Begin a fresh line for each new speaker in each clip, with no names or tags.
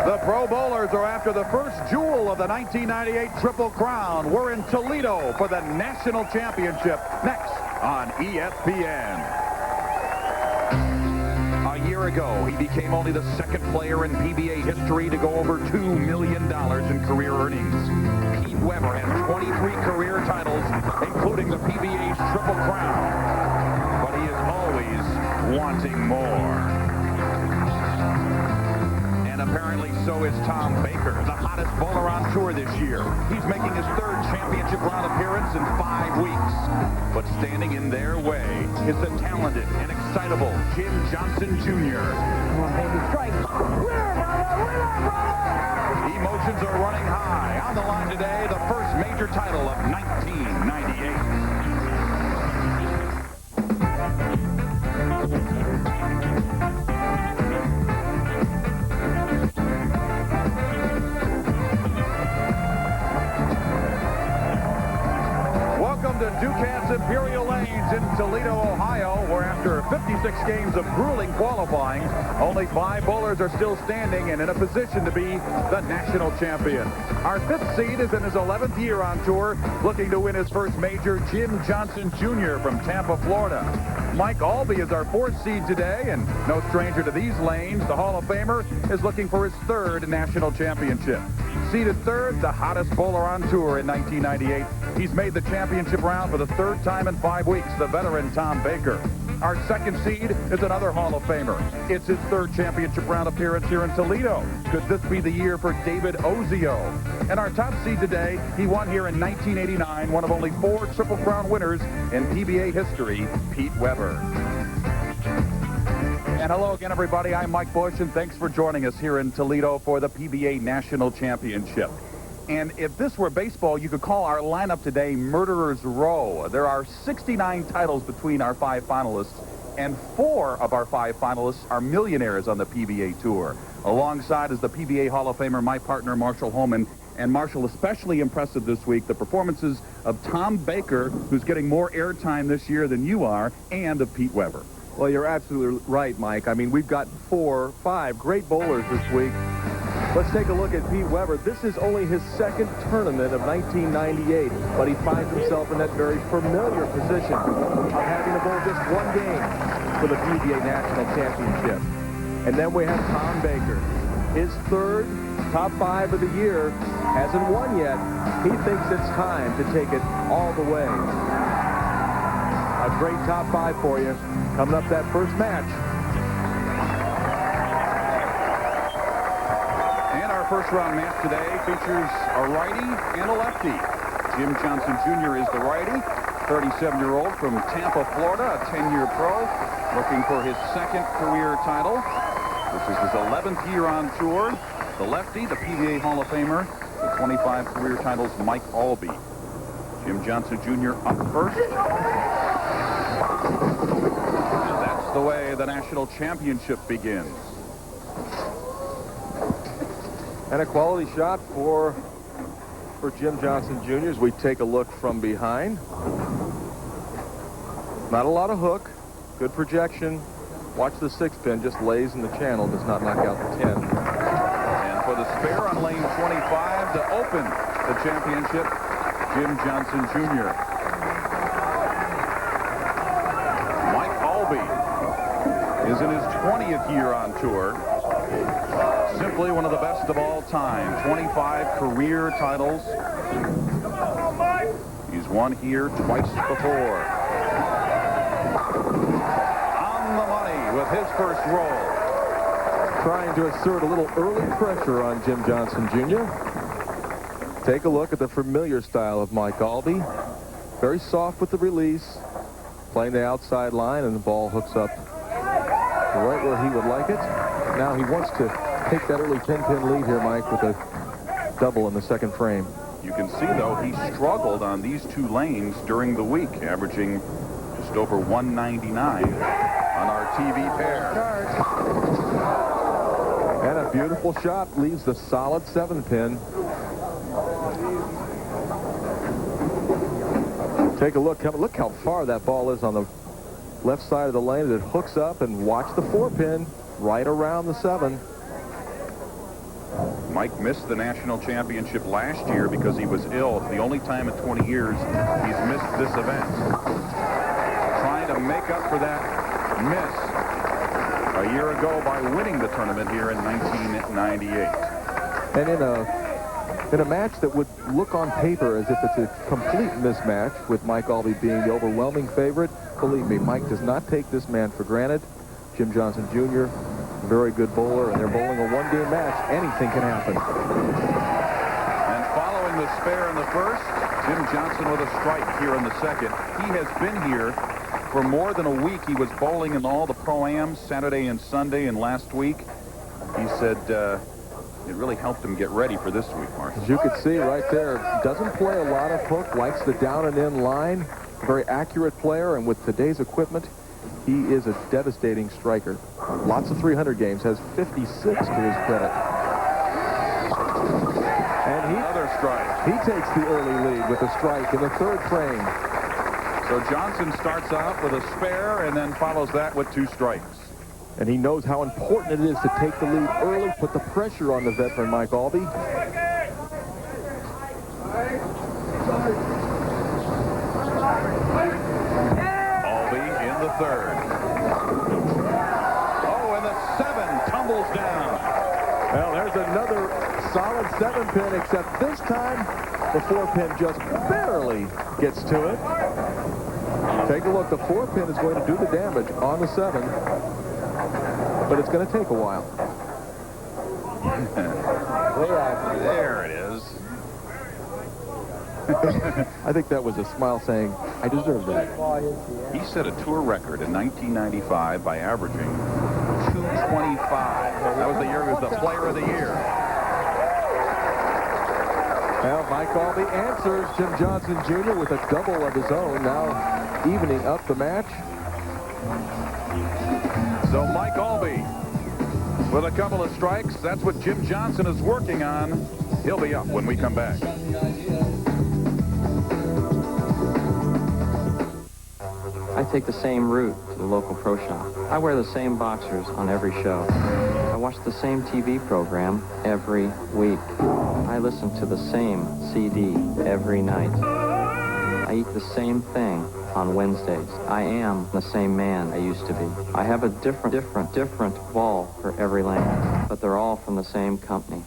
The Pro Bowlers are after the first jewel of the 1998 Triple Crown. We're in Toledo for the National Championship. Next on ESPN. A year ago, he became only the second player in PBA history to go over $2 million in career earnings. Pete Weber has 23 career titles, including the PBA's Triple Crown. But he is always wanting more. And apparently so is Tom Baker, the hottest bowler on tour this year. He's making his third championship round appearance in 5 weeks. But standing in their way is the talented and excitable Jim Johnson Jr.
Come on, baby, strike. Winner, brother! Winner, brother!
Emotions are running high. On the line today, the first major title of 1998. Welcome to Ducat's Imperial Lanes in Toledo, Ohio, where after 56 games of grueling qualifying, only 5 bowlers are still standing and in a position to be the national champion. Our 5th seed is in his 11th year on tour, looking to win his first major, Jim Johnson Jr. from Tampa, Florida. Mike Aulby is our 4th seed today, and no stranger to these lanes. The Hall of Famer is looking for his 3rd national championship. Seeded 3rd, the hottest bowler on tour in 1998. He's made the championship round for the 3rd time in 5 weeks, the veteran Tom Baker. Our 2nd seed is another Hall of Famer. It's his 3rd championship round appearance here in Toledo. Could this be the year for David Ozio? And our top seed today, he won here in 1989, one of only 4 Triple Crown winners in PBA history, Pete Weber. And hello again, everybody. I'm Mike Bush, and thanks for joining us here in Toledo for the PBA National Championship. And if this were baseball, you could call our lineup today Murderer's Row. There are 69 titles between our 5 finalists, and 4 of our 5 finalists are millionaires on the PBA Tour. Alongside is the PBA Hall of Famer, my partner, Marshall Holman. And Marshall, especially impressive this week, the performances of Tom Baker, who's getting more airtime this year than you are, and of Pete Weber.
Well, you're absolutely right, Mike. I mean, we've got 5 great bowlers this week. Let's take a look at Pete Weber. This is only his 2nd tournament of 1998, but he finds himself in that very familiar position of having to bowl just 1 game for the PBA National Championship. And then we have Tom Baker. His 3rd top 5 of the year, hasn't won yet. He thinks it's time to take it all the way. A great top 5 for you. Coming up that first match.
And our first round match today features a righty and a lefty. Jim Johnson Jr. is the righty, 37-year-old from Tampa, Florida, a 10-year pro, looking for his 2nd career title. This is his 11th year on tour. The lefty, the PBA Hall of Famer, with 25 career titles, Mike Aulby. Jim Johnson Jr. up first. And that's the way the national championship begins.
And a quality shot for Jim Johnson Jr. as we take a look from behind. Not a lot of hook. Good projection. Watch the 6 pin. Just lays in the channel. Does not knock out the 10.
And for the spare on lane 25 to open the championship, Jim Johnson Jr. Mike Aulby is in his 20th year on tour. Simply one of the best of all time. 25 career titles. He's won here twice before. On the money with his first roll.
Trying to assert a little early pressure on Jim Johnson Jr. Take a look at the familiar style of Mike Aulby. Very soft with the release. Playing the outside line, and the ball hooks up right where he would like it. Now he wants to take that early 10-pin lead here, Mike, with a double in the 2nd frame.
You can see, though, he struggled on these 2 lanes during the week, averaging just over 199 on our TV pair.
And a beautiful shot leaves the solid 7-pin. Take a look. Look how far that ball is on the left side of the lane. It hooks up, and watch the 4-pin right around the 7.
Mike missed the national championship last year because he was ill. The only time in 20 years he's missed this event. Trying to make up for that miss a year ago by winning the tournament here in 1998.
And in a match that would look on paper as if it's a complete mismatch, with Mike Aulby being the overwhelming favorite, believe me, Mike does not take this man for granted. Jim Johnson Jr., very good bowler, and they're bowling a one-game match. Anything can happen.
And following the spare in the first, Jim Johnson with a strike here in the second. He has been here for more than a week. He was bowling in all the Pro-Ams Saturday and Sunday, and last week he said it really helped him get ready for this week, Mark.
As you can see right there, doesn't play a lot of hook, likes the down and in line, very accurate player, and with today's equipment, he is a devastating striker. Lots of 300 games, has 56 to his credit. And
another strike.
He takes the early lead with a strike in the third frame.
So Johnson starts out with a spare and then follows that with 2 strikes.
And he knows how important it is to take the lead early, put the pressure on the veteran Mike Aulby.
Aulby in the third. Oh, and the 7 tumbles down.
Well, there's another solid 7-pin, except this time the 4-pin just barely gets to it. Take a look. The 4-pin is going to do the damage on the 7. But it's going to take a while.
There it is.
I think that was a smile saying, I deserve that.
He set a tour record in 1995 by averaging 225. That was the year he was the player of the year.
Well, Mike Aulby answers Jim Johnson Jr. with a double of his own, now evening up the match.
So Mike Aulby with a couple of strikes. That's what Jim Johnson is working on. He'll be up when we come back.
I take the same route to the local pro shop. I wear the same boxers on every show. I watch the same TV program every week. I listen to the same CD every night. I eat the same thing on Wednesdays. I am the same man I used to be. I have a different ball for every lane, but they're all from the same company.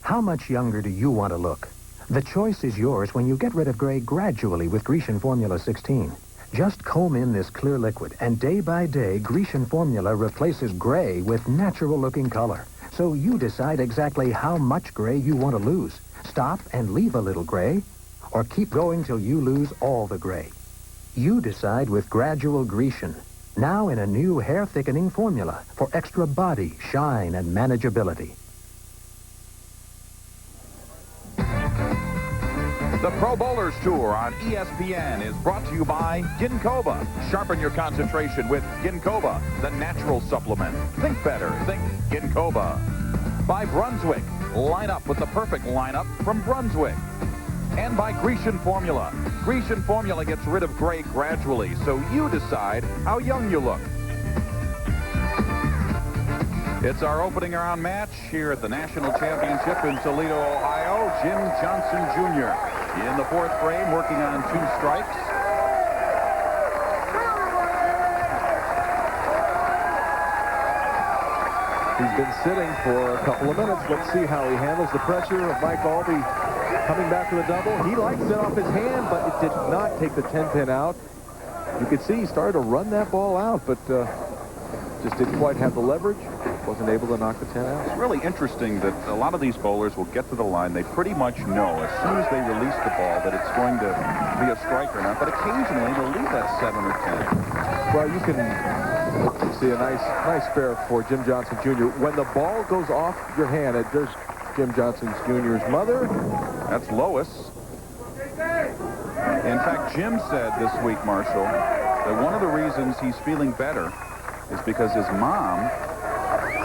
How much younger do you want to look? The choice is yours when you get rid of gray gradually with Grecian Formula 16. Just comb in this clear liquid, and day by day, Grecian Formula replaces gray with natural-looking color. So you decide exactly how much gray you want to lose. Stop and leave a little gray, or keep going till you lose all the gray. You decide with Gradual Grecian, now in a new hair-thickening formula for extra body, shine, and manageability.
The Pro Bowlers Tour on ESPN is brought to you by Ginkoba. Sharpen your concentration with Ginkoba, the natural supplement. Think better. Think Ginkoba. By Brunswick. Line up with the perfect lineup from Brunswick. And by Grecian Formula. Grecian Formula gets rid of gray gradually, so you decide how young you look. It's our opening round match here at the National Championship in Toledo, Ohio. Jim Johnson Jr. in the fourth frame, working on 2 strikes.
He's been sitting for a couple of minutes. Let's see how he handles the pressure of Mike Aulby coming back to the double. He likes it off his hand, but it did not take the 10-pin out. You could see he started to run that ball out, but just didn't quite have the leverage. Wasn't able to knock the 10 out.
It's really interesting that a lot of these bowlers will get to the line. They pretty much know as soon as they release the ball that it's going to be a strike or not. But occasionally they'll leave that 7 or 10.
Well, you can see a nice spare for Jim Johnson Jr. When the ball goes off your hand, there's Jim Johnson Jr.'s mother.
That's Lois. In fact, Jim said this week, Marshall, that one of the reasons he's feeling better is because his mom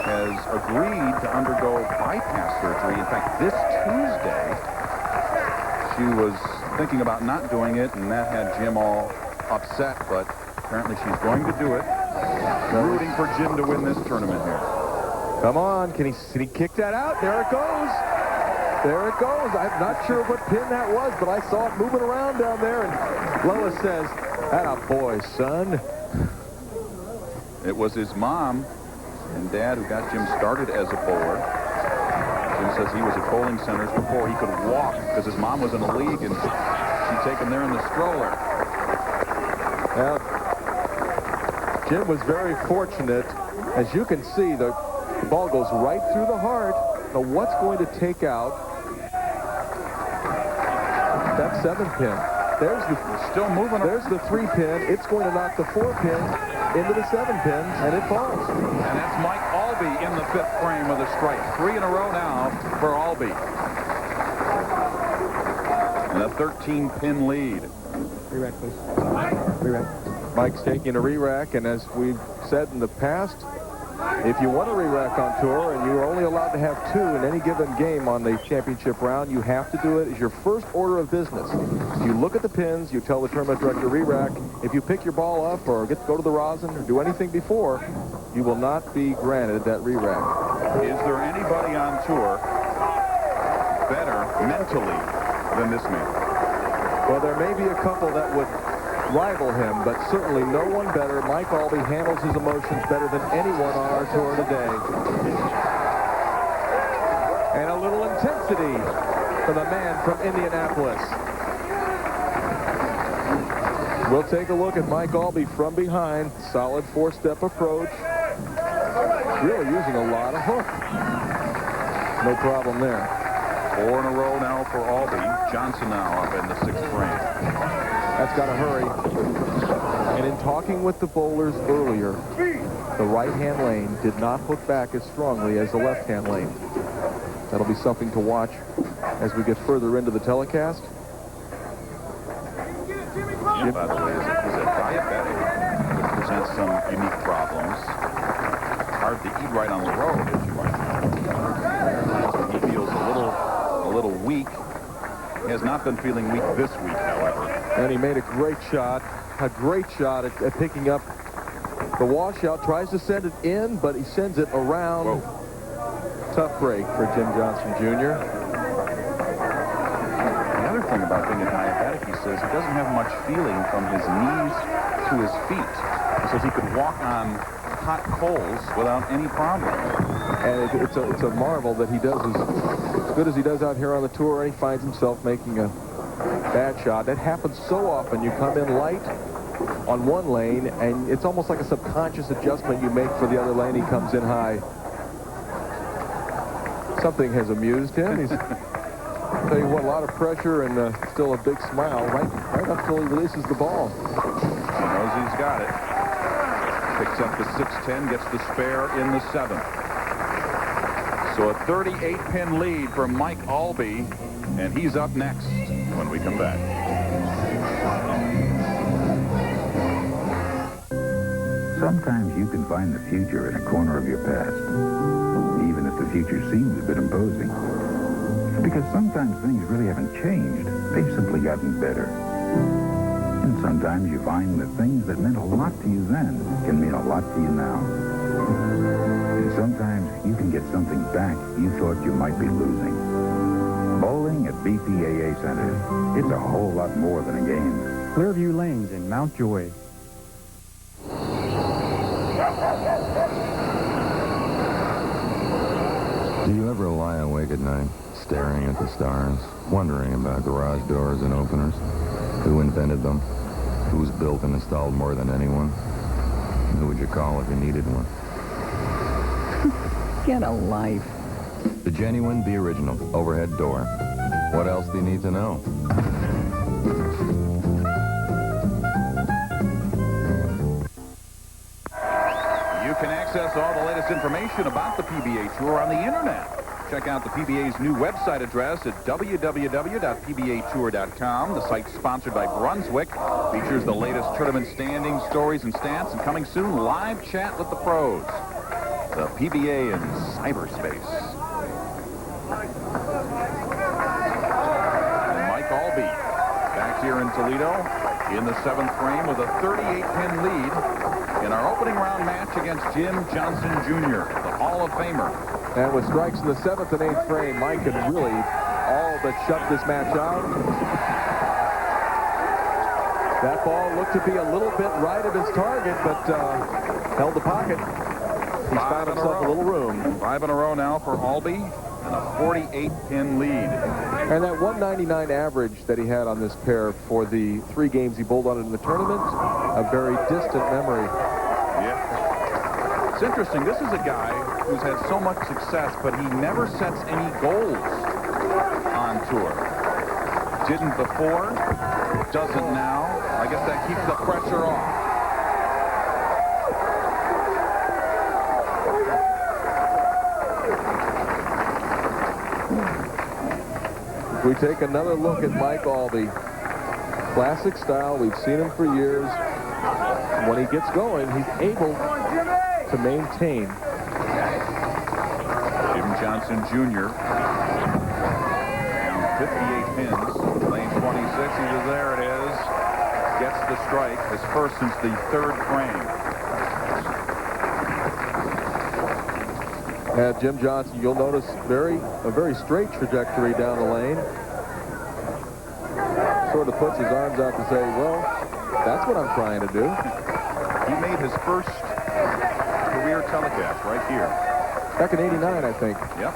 has agreed to undergo bypass surgery. In fact, this Tuesday, she was thinking about not doing it, and that had Jim all upset, but Apparently she's going to do it. Rooting for Jim to win this tournament here.
Come on, can he kick that out? There it goes. There it goes. I'm not sure what pin that was, but I saw it moving around down there. And Lois says, "Atta boy, son."
It was his mom and dad who got Jim started as a bowler. Jim says he was at bowling centers before he could walk because his mom was in the league and she'd take him there in the stroller.
Well, Jim was very fortunate. As you can see, the ball goes right through the heart. Now, what's going to take out that 7 pin? There's the
still moving.
There's the 3 pin. It's going to knock the 4 pin into the 7 pin, and it falls.
And that's Mike Aulby in the 5th frame with a strike. 3 in a row now for Aulby. And a 13-pin lead.
Re-rack, please. Re-rack. Mike's taking a re-rack, and as we've said in the past, if you want a re-rack on tour and you're only allowed to have 2 in any given game on the championship round, you have to do it as your first order of business. You look at the pins, you tell the tournament director re-rack. If you pick your ball up or go to the rosin or do anything before, you will not be granted that re-rack.
Is there anybody on tour better mentally than this man?
Well, there may be a couple that would rival him, but certainly no one better. Mike Aulby handles his emotions better than anyone on our tour today. And a little intensity for the man from Indianapolis. We'll take a look at Mike Aulby from behind. Solid 4-step approach. Really using a lot of hook. No problem there.
4 in a row now for Aulby. Johnson now up in the 6th frame.
That's got to hurry. And in talking with the bowlers earlier, the right-hand lane did not hook back as strongly as the left-hand lane. That'll be something to watch as we get further into the telecast.
Jim, by the way, is a diabetic, which presents some unique problems. Hard to eat right on the road, as you might know. He feels a little weak. He has not been feeling weak this week, however.
And he made a great shot at picking up the washout. Tries to send it in, but he sends it around.
Whoa.
Tough break for Jim Johnson Jr.
The other thing about being a diabetic, he says, he doesn't have much feeling from his knees to his feet. He says he could walk on hot coals without any problem.
And it's a marvel that he does as good as he does out here on the tour, and he finds himself making a bad shot. That happens so often. You come in light on one lane, and it's almost like a subconscious adjustment you make for the other lane. He comes in high. Something has amused him. He's, I'll tell you what, a lot of pressure and still a big smile right up till he releases the ball.
He knows he's got it. Picks up the 6-10, gets the spare in the 7th. So a 38-pin lead for Mike Aulby, and he's up next when we come back.
Sometimes you can find the future in a corner of your past, even if the future seems a bit imposing. Because sometimes things really haven't changed. They've simply gotten better. And sometimes you find that things that meant a lot to you then can mean a lot to you now. And sometimes you can get something back you thought you might be losing. Bowling at BPAA Centers. It's a whole lot more than a game.
Clearview Lanes in Mount Joy.
Do you ever lie awake at night, staring at the stars, wondering about garage doors and openers? Who invented them? Who's built and installed more than anyone? Who would you call if you needed one?
Get a life.
The genuine, the original, overhead door. What else do you need to know?
You can access all the latest information about the PBA Tour on the internet. Check out the PBA's new website address at www.pbatour.com. The site's sponsored by Brunswick. Features the latest tournament standings, stories, and stats. And coming soon, live chat with the pros. The PBA in cyberspace. And Mike Aulby back here in Toledo. in the 7th frame with a 38-pin lead in our opening round match against Jim Johnson Jr., the Hall of Famer.
And with strikes in the 7th and 8th frame, Mike can really all but shut this match out. That ball looked to be a little bit right of his target, but held the pocket. He's found himself a little room.
5 in a row now for Aulby, and a 48-pin lead.
And that 199 average that he had on this pair for the 3 games he bowled on in the tournament, a very distant memory.
Yeah. It's interesting. This is a guy who's had so much success, but he never sets any goals on tour. Didn't before, doesn't now. I guess that keeps the pressure off.
We take another look at Mike Aulby. Classic style. We've seen him for years. When he gets going, he's able to maintain.
Jim Johnson Jr. down 58 pins. Lane 26. There it is. Gets the strike. His first since the 3rd frame.
Jim Johnson, you'll notice a very straight trajectory down the lane. Sort of puts his arms out to say, well, that's what I'm trying to do.
He made his first career telecast right here.
Back in '89, I think.
Yep.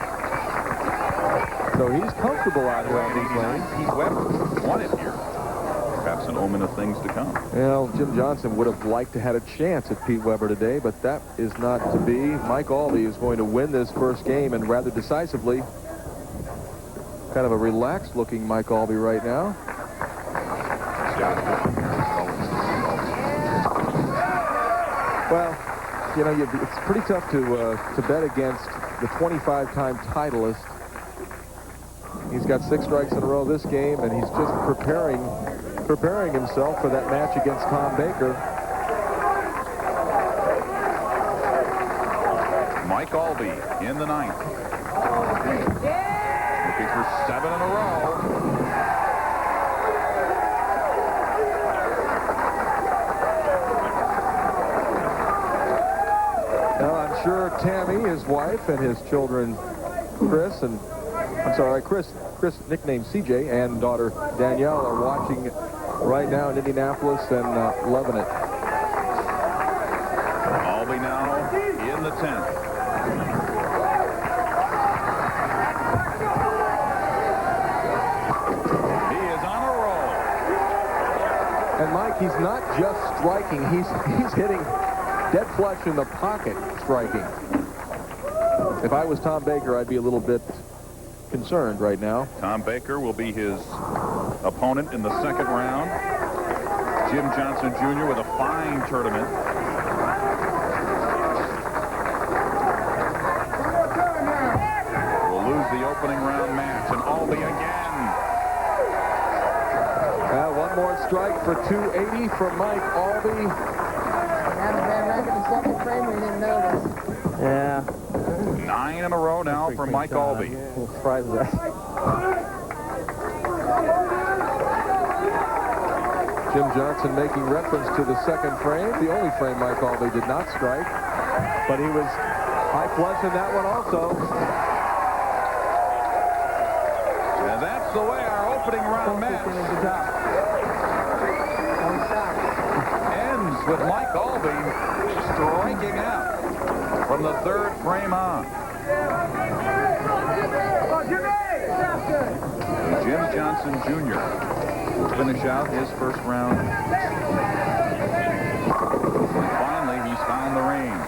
So he's comfortable out here on these lanes.
Pete Weber won it here. Perhaps an omen of things to come.
Well, Jim Johnson would have liked to have had a chance at Pete Weber today, but that is not to be. Mike Aulby is going to win this first game, and rather decisively. Kind of a relaxed-looking Mike Aulby right now. Well, you know, it's pretty tough to bet against the 25-time titleist. He's got 6 strikes in a row this game, and he's just preparing himself for that match against Tom Baker.
Mike Aulby in the 9th. Looking for 7 in a row.
Now, I'm sure Tammy, his wife, and his children, Chris, nicknamed CJ, and daughter Danielle are watching right now in Indianapolis and loving it.
Aulby now in the 10th. He is on a roll.
And Mike, he's not just striking, he's hitting dead flush in the pocket striking. If I was Tom Baker, I'd be a little bit concerned right now.
Tom Baker will be his opponent in the 2nd round. Jim Johnson Jr. with a fine tournament. Will lose the opening round match, and Aulby again.
One more strike for 280 from Mike Aulby.
Yeah.
9 in a row now for Mike Aulby.
Jim Johnson making reference to the 2nd frame, the only frame Mike Aulby did not strike, but he was high flush in that one also.
And that's the way our opening round match ends with Mike Aulby striking out from the 3rd frame on. And Jim Johnson Jr. will finish out his first round. And finally, he's found the range.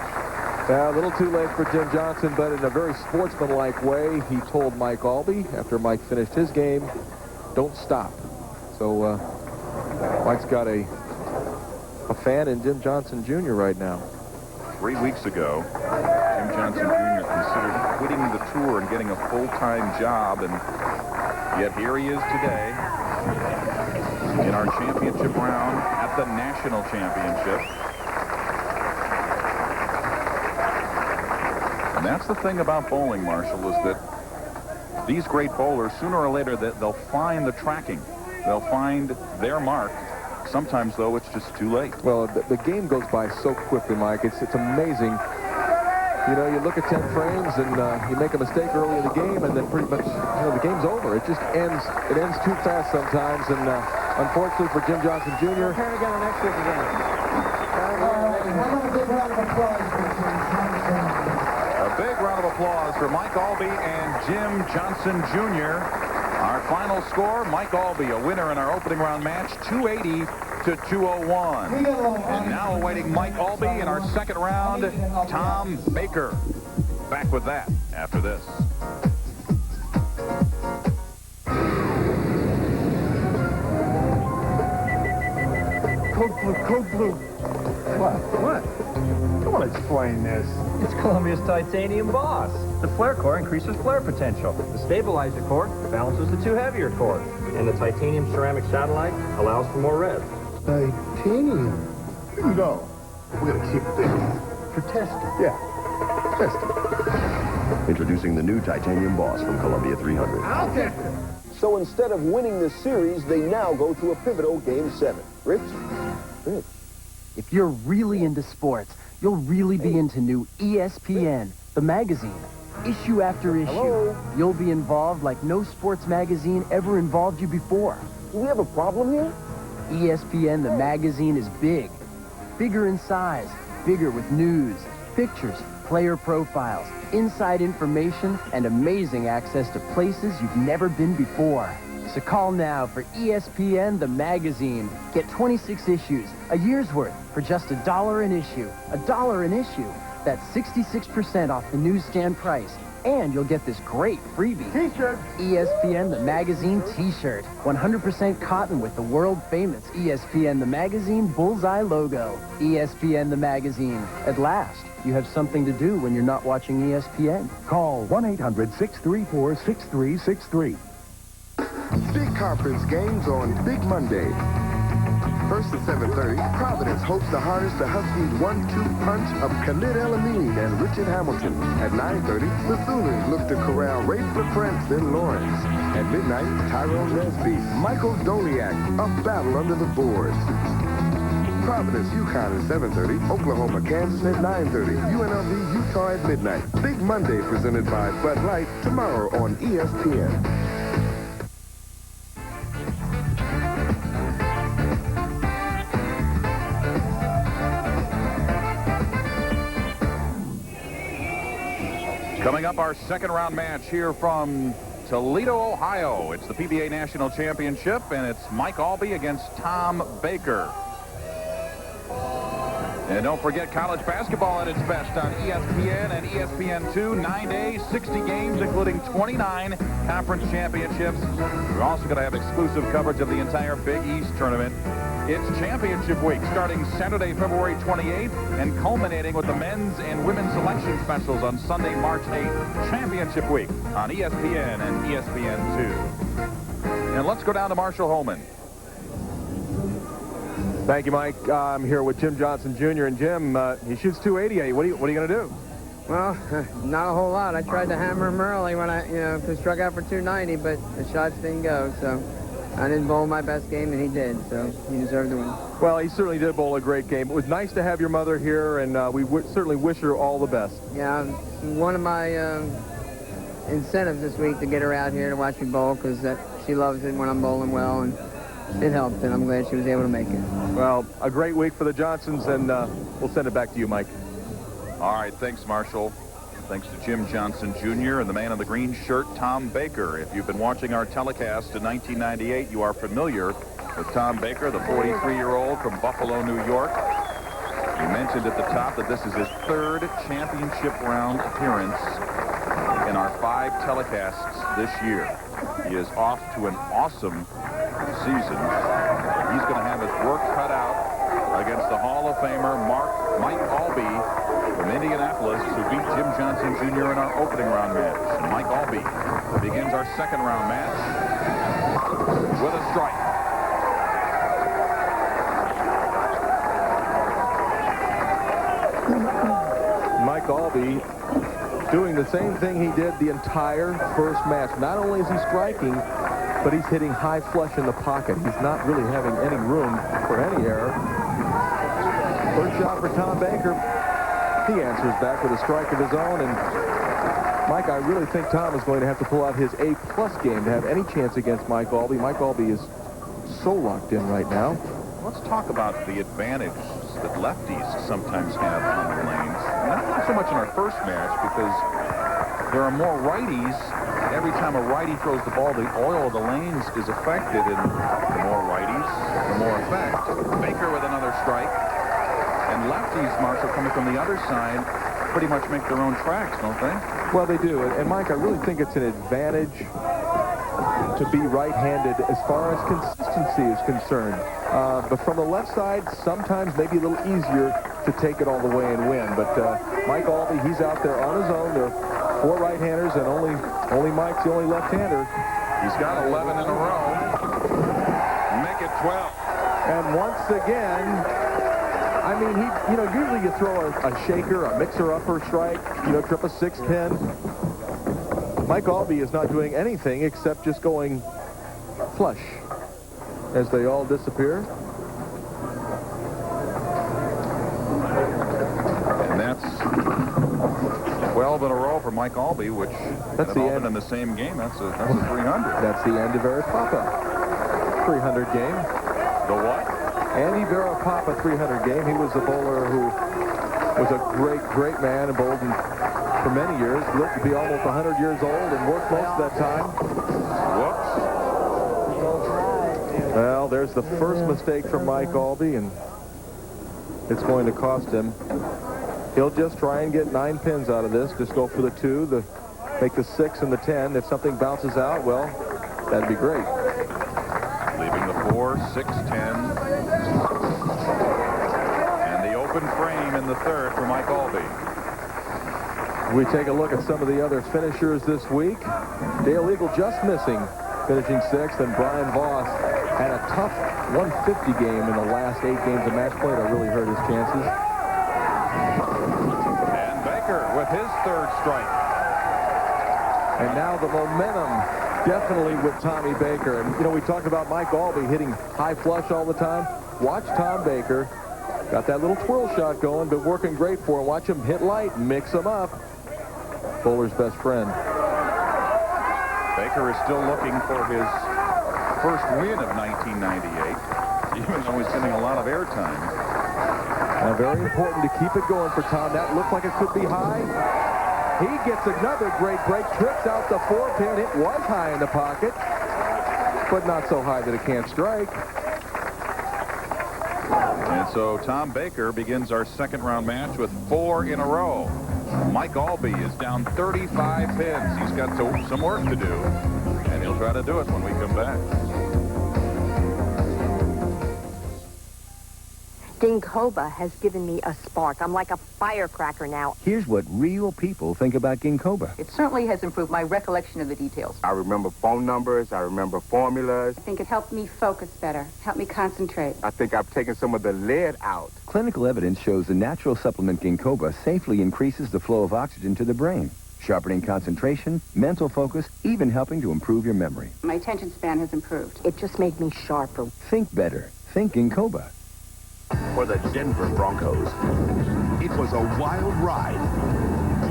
A little too late for Jim Johnson, but in a very sportsmanlike way, he told Mike Aulby, after Mike finished his game, don't stop. So Mike's got a fan in Jim Johnson Jr. right now.
3 weeks ago, Jim Johnson Jr. considered quitting the tour and getting a full-time job, and yet here he is today in our championship round at the National Championship. And that's the thing about bowling, Marshall, is that these great bowlers, sooner or later, they'll find the tracking. They'll find their mark sometimes, though, it's just too late.
Well, the game goes by so quickly, Mike. It's amazing. You know, you look at 10 frames and you make a mistake early in the game, and then pretty much, the game's over. It just ends. It ends too fast sometimes, and unfortunately for Jim Johnson Jr.
Here again next week again.
A big round of applause for Mike Aulby and Jim Johnson Jr. Our final score, Mike Aulby, a winner in our opening round match, 280 to 201. And now awaiting Mike Aulby in our second round, Tom Baker. Back with that after this.
Coke blue. What? I want to explain this.
It's Columbia's titanium boss. The flare core increases flare potential. The stabilizer core balances the two heavier cores. And the titanium ceramic satellite allows for more rev.
Titanium. Here you go. We're gonna keep this for testing. Yeah, testing.
Introducing the new titanium boss from Columbia 300.
I'll test it.
So instead of winning this series, they now go to a pivotal Game 7. Rich?
If you're really into sports, you'll really be into new ESPN, the magazine. Issue after issue.
Hello?
You'll be involved like no sports magazine ever involved you before.
Do we have a problem here?
ESPN, the magazine, is big. Bigger in size, bigger with news, pictures, player profiles, inside information, and amazing access to places you've never been before. So call now for ESPN, the magazine. Get 26 issues, a year's worth, for just $1 an issue. $1 an issue. That's 66% off the newsstand price. And you'll get this great freebie.
T-shirt.
ESPN, the magazine T-shirt. 100% cotton with the world-famous ESPN, the magazine bullseye logo. ESPN, the magazine. At last, you have something to do when you're not watching ESPN.
Call 1-800-634-6363.
Big conference games on Big Monday. First at 7:30, Providence hosts the Harness the Huskies 1-2 punch of Khalid El-Amin and Richard Hamilton. At 9:30, the Sooners look to corral Ray Prince in Lawrence. At midnight, Tyrone Nesby, Michael Doliak, a battle under the boards. Providence, UConn at 7:30, Oklahoma, Kansas at 9:30, UNLV, Utah at midnight. Big Monday presented by Bud Light, tomorrow on ESPN.
Coming up, our second round match here from Toledo, Ohio. It's the PBA National Championship, and it's Mike Aulby against Tom Baker. And don't forget college basketball at its best on ESPN and ESPN2. 9 days, 60 games, including 29 conference championships. We're also going to have exclusive coverage of the entire Big East tournament. It's championship week, starting Saturday, February 28th, and culminating with the men's and women's selection specials on Sunday, March 8th. Championship week on ESPN and ESPN2. And let's go down to Marshall Holman.
Thank you, Mike. I'm here with Jim Johnson Jr. And Jim, he shoots 288. What are you going to do?
Well, not a whole lot. I tried to hammer him early when I, struck out for 290, but the shots didn't go, so I didn't bowl my best game, and he did, so he deserved to win.
Well, he certainly did bowl a great game. It was nice to have your mother here, and we certainly wish her all the best.
Yeah, one of my incentives this week to get her out here to watch me bowl, because she loves it when I'm bowling well, and it helped, and I'm glad she was able to make it.
Well, a great week for the Johnsons, and we'll send it back to you, Mike.
All right, thanks, Marshall. Thanks to Jim Johnson Jr. and the man in the green shirt, Tom Baker. If you've been watching our telecast in 1998, you are familiar with Tom Baker, the 43-year-old from Buffalo, New York. We mentioned at the top that this is his third championship round appearance in our 5 telecasts this year. He is off to an awesome season. He's going to have his work cut out against the Hall of Famer Mike Aulby from Indianapolis, who beat Jim Johnson Jr. in our opening round match. And Mike Aulby begins our second round match with a strike.
Mike Aulby doing the same thing he did the entire first match. Not only is he striking, but he's hitting high flush in the pocket. He's not really having any room for any shot for Tom Baker. He answers back with a strike of his own. And, Mike, I really think Tom is going to have to pull out his A-plus game to have any chance against Mike Aulby. Mike Aulby is so locked in right now.
Let's talk about the advantage that lefties sometimes have on the lanes. Not so much in our first match, because there are more righties. Every time a righty throws the ball, the oil of the lanes is affected, and the more righties, the more effect. Baker with another strike. And lefties, Marshall, coming from the other side, pretty much make their own tracks, don't they?
Well, they do. And Mike, I really think it's an advantage to be right-handed as far as consistency is concerned. But from the left side, sometimes maybe a little easier to take it all the way and win. But Mike Aulby, he's out there on his own. There are 4 right-handers, and only Mike's the only left-hander.
He's got 11 in a row. Make it 12.
And once again, I mean, usually you throw a shaker, a mixer-upper strike, trip a 6-pin. Mike Aulby is not doing anything except just going flush as they all disappear.
And that's 12 in a row for Mike Aulby, which
that's the end
in the same game. That's a 300.
That's the Andy Verapapa 300 game.
The what?
Andy Verapapa 300 game. He was a bowler who was a great man and bowled for many years. Lived to be almost 100 years old and worked most of that time.
Whoops.
Well, there's the first mistake from Mike Aulby, and it's going to cost him. He'll just try and get 9 pins out of this. Just go for the 2, make the 6 and the 10. If something bounces out, well, that'd be great.
Leaving the 4, 6, 10. And the open frame in the 3rd for Mike Aulby.
We take a look at some of the other finishers this week. Dale Eagle just missing, finishing 6th, and Brian Voss had a tough 150 game in the last 8 games of match play that really hurt his chances.
And Baker with his 3rd strike.
And now the momentum definitely with Tommy Baker. And, we talked about Mike Aulby hitting high flush all the time. Watch Tom Baker. Got that little twirl shot going, but working great for him. Watch him hit light, mix him up. Bowler's best friend.
Baker is still looking for his first win of 1998, even though he's getting a lot of airtime.
Now, very important to keep it going for Tom. That looked like it could be high. He gets another great break, trips out the 4-pin. It was high in the pocket, but not so high that it can't strike.
And so Tom Baker begins our 2nd round match with 4 in a row. Mike Aulby is down 35 pins. He's got some work to do, and he'll try to do it when we come back.
Ginkgoba has given me a spark. I'm like a firecracker now.
Here's what real people think about Ginkgoba.
It certainly has improved my recollection of the details.
I remember phone numbers. I remember formulas.
I think it helped me focus better, helped me concentrate.
I think I've taken some of the lead out.
Clinical evidence shows the natural supplement Ginkgoba safely increases the flow of oxygen to the brain, sharpening concentration, mental focus, even helping to improve your memory.
My attention span has improved.
It just made me sharper.
Think better. Think Ginkgoba.
For the Denver Broncos, it was a wild ride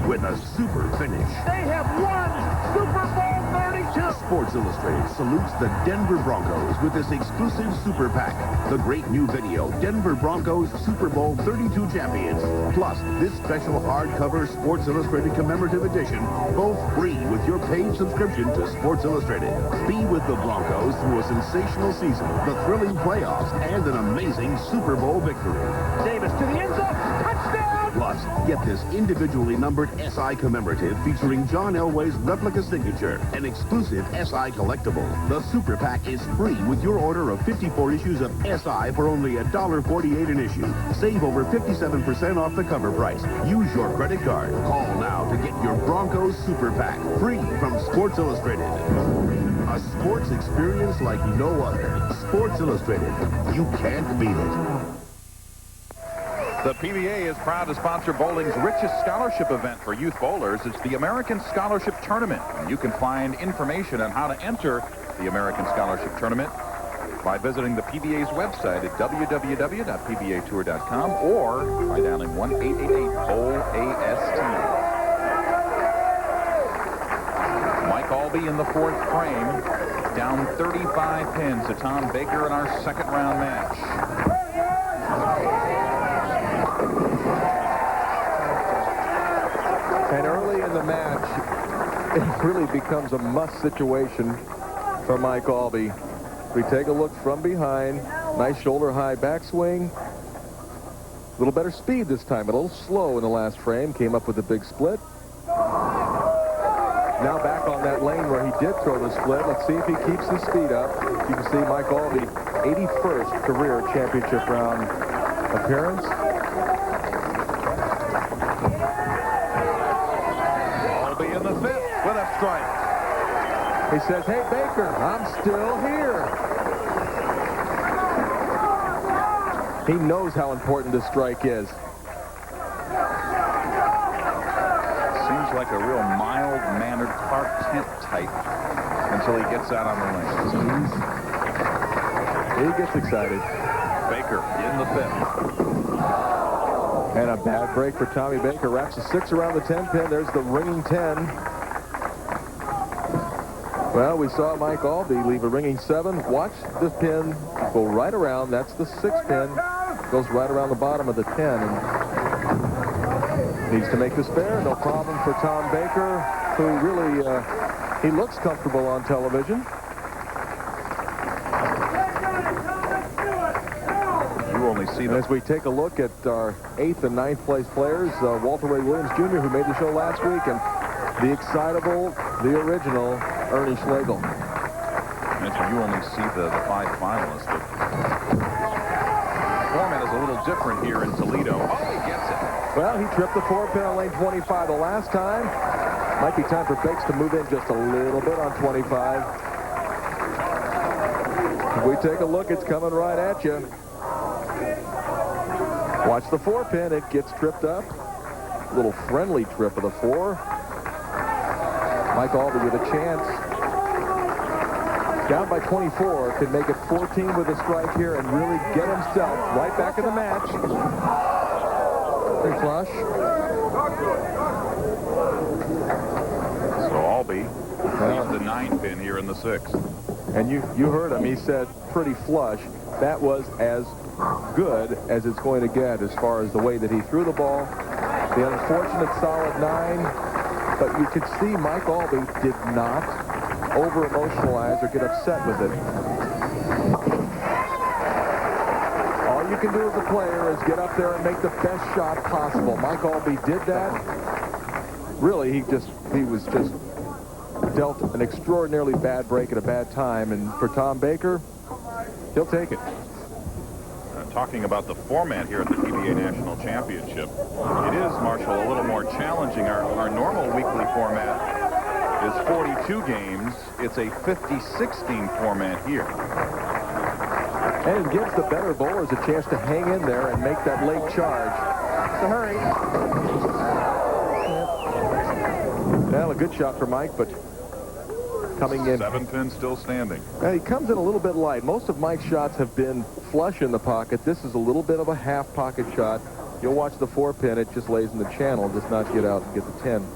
with a super finish.
They have won Super Bowl 32.
Sports Illustrated salutes the Denver Broncos with this exclusive super pack. The great new video, Denver Broncos Super Bowl 32 Champions. Plus, this special hardcover Sports Illustrated commemorative edition, both free with your paid subscription to Sports Illustrated. Be with the Broncos through a sensational season, the thrilling playoffs, and an amazing Super Bowl victory.
Davis to the end zone. Touchdown!
Plus, get this individually numbered SI commemorative featuring John Elway's replica signature, an exclusive SI collectible. The Super Pack is free with your order of 54 issues of SI for only $1.48 an issue. Save over 57% off the cover price. Use your credit card. Call now to get your Broncos Super Pack free from Sports Illustrated. A sports experience like no other. Sports Illustrated. You can't beat it.
The PBA is proud to sponsor bowling's richest scholarship event for youth bowlers. It's the American Scholarship Tournament. And you can find information on how to enter the American Scholarship Tournament by visiting the PBA's website at www.pbatour.com or by dialing 1-888-BOWL-AST. Mike Aulby in the fourth frame, down 35 pins to Tom Baker in our second round match.
And early in the match, it really becomes a must situation for Mike Aulby. We take a look from behind. Nice shoulder high backswing. A little better speed this time. A little slow in the last frame. Came up with a big split. Now back on that lane where he did throw the split. Let's see if he keeps his speed up. You can see Mike Aulby, 81st career championship round appearance.
Aulby in the fifth with a strike.
He says, hey, Baker, I'm still here. He knows how important this strike is.
Seems like a real mild-mannered Clark Kent type until he gets out on the lane.
He gets excited.
Baker in the fifth.
And a bad break for Tommy Baker. Wraps a 6 around the 10 pin. There's the ringing 10. Well, we saw Mike Aulby leave a ringing 7. Watch this pin go right around. That's the 6th pin. Goes right around the bottom of the 10. And needs to make this fair. No problem for Tom Baker, who really, he looks comfortable on television.
You only see
and as we take a look at our 8th and 9th place players, Walter Ray Williams Jr., who made the show last week, and the excitable, the original Ernie Schlegel.
Mention you only see the 5 finalists. The format is a little different here in Toledo. Oh, he gets it.
Well, he tripped the 4 pin on lane 25 the last time. Might be time for Bakes to move in just a little bit on 25. If we take a look, it's coming right at you. Watch the 4 pin. It gets tripped up. A little friendly trip of the 4. Mike Aulby with a chance. Down by 24. Can make it 14 with a strike here and really get himself right back in the match. Pretty flush.
So Aulby leaves the 9 pin here in the 6th.
And you heard him. He said pretty flush. That was as good as it's going to get as far as the way that he threw the ball. The unfortunate solid 9. But you could see Mike Aulby did not over-emotionalize or get upset with it. All you can do as a player is get up there and make the best shot possible. Mike Aulby did that. Really, he was just dealt an extraordinarily bad break at a bad time. And for Tom Baker, he'll take it.
Talking about the format here at the PBA National Championship, it is, Marshall, a little more challenging. Our normal weekly format is 42 games. It's a 50-16 format here.
And it gives the better bowlers a chance to hang in there and make that late charge. So hurry. Well, a good shot for Mike, but coming in.
7 pin still standing.
He comes in a little bit light. Most of Mike's shots have been flush in the pocket. This is a little bit of a half pocket shot. You'll watch the 4 pin. It just lays in the channel, does not get out and get the 10.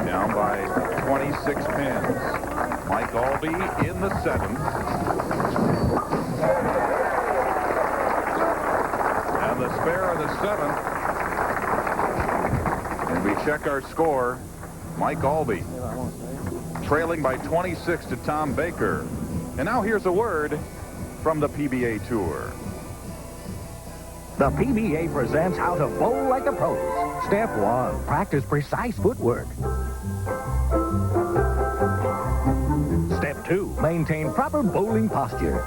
Down by 26 pins. Mike Aulby in the 7th. And the spare of the 7th. And we check our score. Mike Aulby trailing by 26 to Tom Baker. And now here's a word from the PBA Tour.
The PBA presents how to bowl like the pros. Step 1, practice precise footwork. Step 2, maintain proper bowling posture.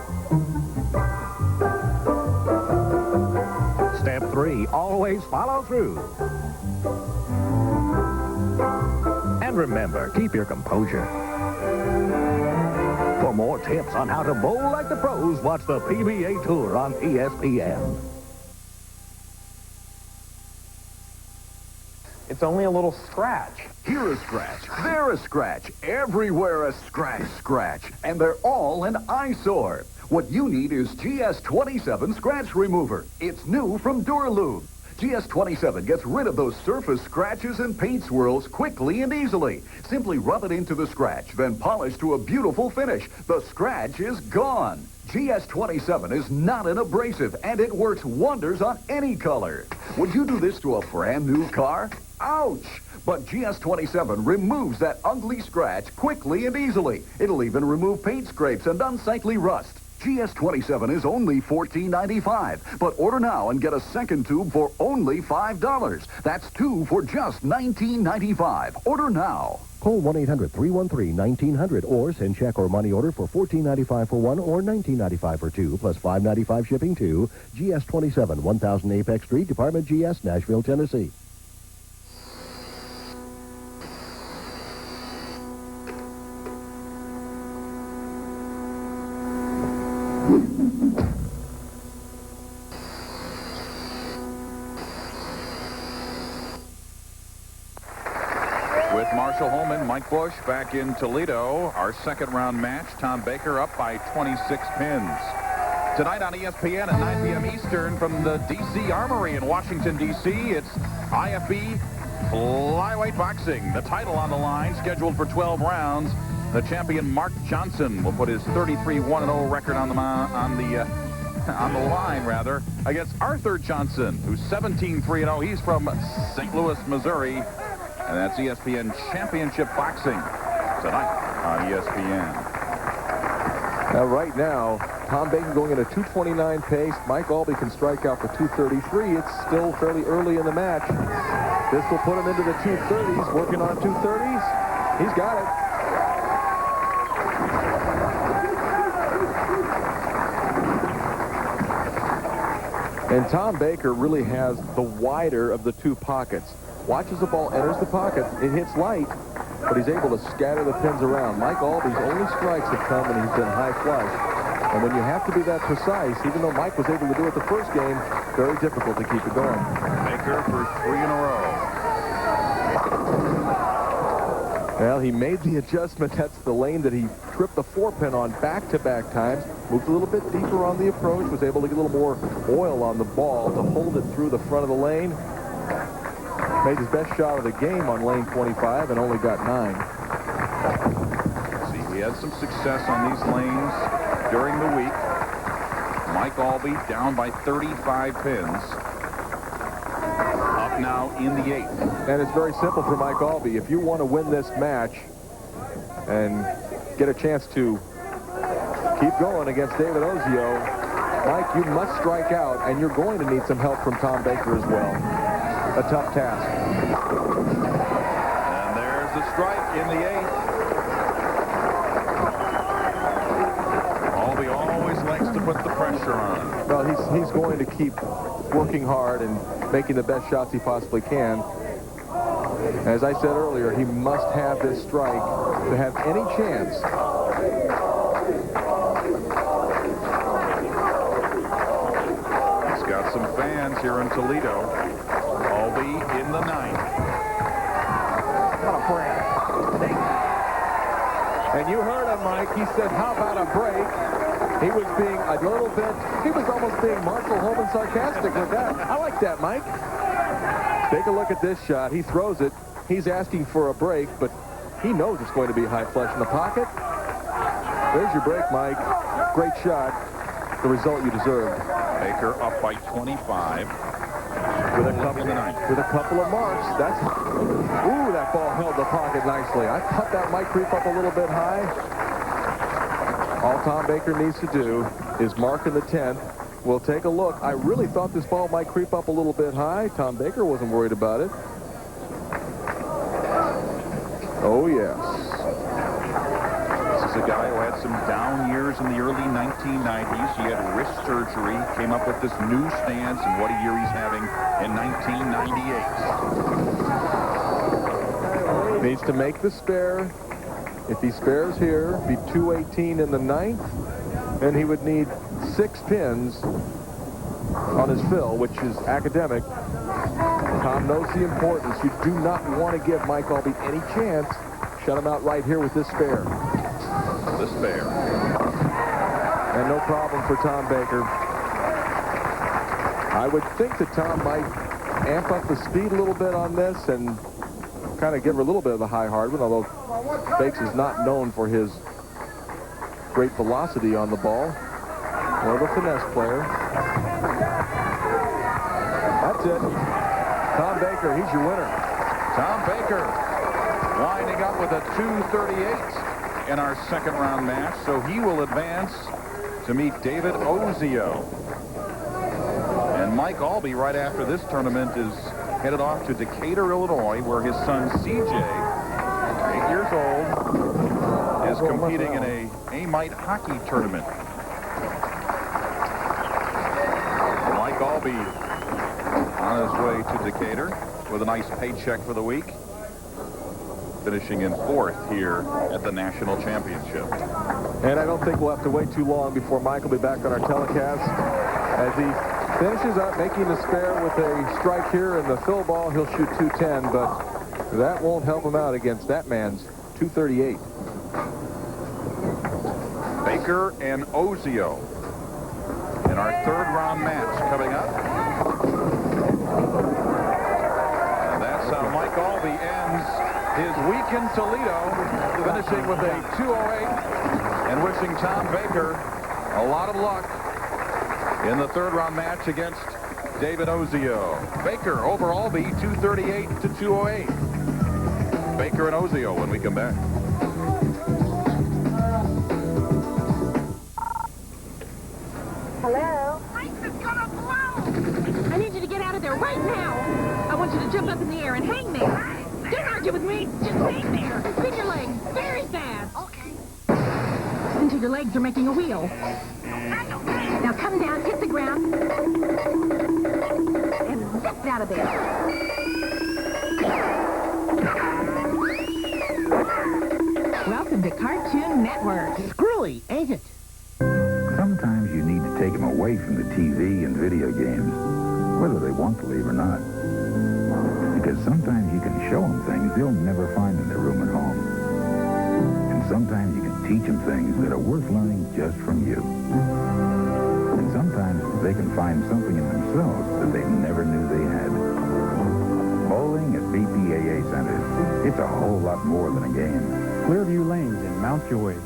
Step 3, always follow through. And remember, keep your composure. For more tips on how to bowl like the pros, watch the PBA Tour on ESPN.
It's only a little scratch.
Here a scratch, there a scratch, everywhere a scratch. And they're all an eyesore. What you need is GS27 Scratch Remover. It's new from Duralube. GS27 gets rid of those surface scratches and paint swirls quickly and easily. Simply rub it into the scratch, then polish to a beautiful finish. The scratch is gone. GS27 is not an abrasive, and it works wonders on any color. Would you do this to a brand new car? Ouch! But GS27 removes that ugly scratch quickly and easily. It'll even remove paint scrapes and unsightly rust. GS27 is only $14.95. But order now and get a second tube for only $5. That's two for just $19.95. Order now.
Call 1-800-313-1900 or send check or money order for $14.95 for one or $19.95 for two, plus $5.95 shipping to GS27, 1000 Apex Street, Department GS, Nashville, Tennessee.
With Marshall Holman, Mike Bush back in Toledo. Our second round match, Tom Baker up by 26 pins. Tonight on ESPN at 9 p.m. Eastern from the D.C. Armory in Washington, D.C., it's IFB flyweight boxing. The title on the line, scheduled for 12 rounds. The champion, Mark Johnson, will put his 33-1-0 record on the line, against Arthur Johnson, who's 17-3-0. He's from St. Louis, Missouri. And that's ESPN Championship Boxing tonight on ESPN.
Right now, Tom Baker going at a 229 pace. Mike Aulby can strike out for 233. It's still fairly early in the match. This will put him into the 230s. Working on 230s. He's got it. And Tom Baker really has the wider of the two pockets. Watch as the ball enters the pocket. It hits light, but he's able to scatter the pins around. Mike Aulby's only strikes have come when he's been high flush. And when you have to be that precise, even though Mike was able to do it the first game, very difficult to keep it going.
Baker for 3 in a row.
Well, he made the adjustment. That's the lane that he tripped the 4-pin on back-to-back times. Moved a little bit deeper on the approach. Was able to get a little more oil on the ball to hold it through the front of the lane. Made his best shot of the game on lane 25 and only got 9.
See, he had some success on these lanes during the week. Mike Aulby down by 35 pins. Up now in the 8th.
And it's very simple for Mike Aulby. If you want to win this match and get a chance to keep going against David Ozio, Mike, you must strike out, and you're going to need some help from Tom Baker as well. A tough task.
And there's the strike in the 8th. Aulby always likes to put the pressure on.
Well, he's going to keep working hard and making the best shots he possibly can. As I said earlier, he must have this strike to have any chance.
He's got some fans here in Toledo. Aulby in the 9th.
What a break.
And you heard him, Mike. He said, how about a break? He was being a little bit, he was almost being Marshall Holman sarcastic with that. I like that, Mike. Take a look at this shot. He throws it. He's asking for a break, but he knows it's going to be high flush in the pocket. There's your break, Mike. Great shot. The result you deserved.
Baker up by 25.
With a couple of marks. Ooh, that ball held the pocket nicely. I thought that might creep up a little bit high. All Tom Baker needs to do is mark in the 10th. We'll take a look. I really thought this ball might creep up a little bit high. Tom Baker wasn't worried about it. Oh, yes.
This is a guy who had some down years in the early 1990s. He had wrist surgery, came up with this new stance, and what a year he's having in 1998.
Needs to make the spare. If he spares here, be 218 in the 9th, and he would need 6 pins on his fill, which is academic. Tom knows the importance. You do not want to give Mike Aulby any chance. Shut him out right here with this spare.
The spare.
And no problem for Tom Baker. I would think that Tom might amp up the speed a little bit on this and kind of give her a little bit of the high hard one, although Bakes is not known for his great velocity on the ball. More of a finesse player. That's it. Tom Baker, he's your winner.
Tom Baker winding up with a 2:38 in our second round match, so he will advance to meet David Ozio. And Mike Aulby, right after this tournament, is headed off to Decatur, Illinois, where his son CJ, 8 years old, is competing in a A-Mite hockey tournament. Mike Aulby on his way to Decatur with a nice paycheck for the week, finishing in 4th here at the National Championship.
And I don't think we'll have to wait too long before Mike will be back on our telecast. As he finishes up making the spare with a strike here in the fill ball, he'll shoot 210, but that won't help him out against that man's 238.
Baker and Ozio in our third round match coming up. And that's how Mike Aulby ends his week in Toledo, finishing with a 208 and wishing Tom Baker a lot of luck in the third round match against David Ozio. Baker over Aulby 238 to 208. Baker and Ozio when we come back.
Hello? Ice is gonna blow! I need you to get out of there right now. I want you to jump up in the air and hang there. Don't argue with me. Just hang there and spin your legs very fast. Okay. Until your legs are making a wheel. Now come down, hit the ground, and zip out of there. Welcome to Cartoon Network.
Screwy, ain't it?
Sometimes you need to take them away from the TV and video games, whether they want to leave or not. Because sometimes you can show them things they'll never find in their room at home. And sometimes you can teach them things that are worth learning just from you. And sometimes they can find something in themselves that they never knew they had. Bowling at PBA centers, it's a whole lot more than a game.
Clearview Lanes in Mount Joy.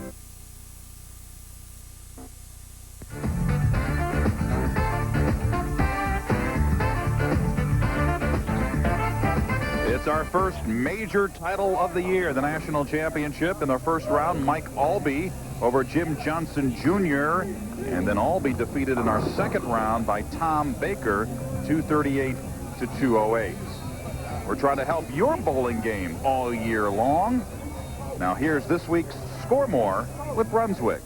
It's our first major title of the year, the National Championship. In the first round, Mike Aulby over Jim Johnson Jr. And then Aulby defeated in our second round by Tom Baker, 238 to 208. We're trying to help your bowling game all year long. Now here's this week's Score More with Brunswick.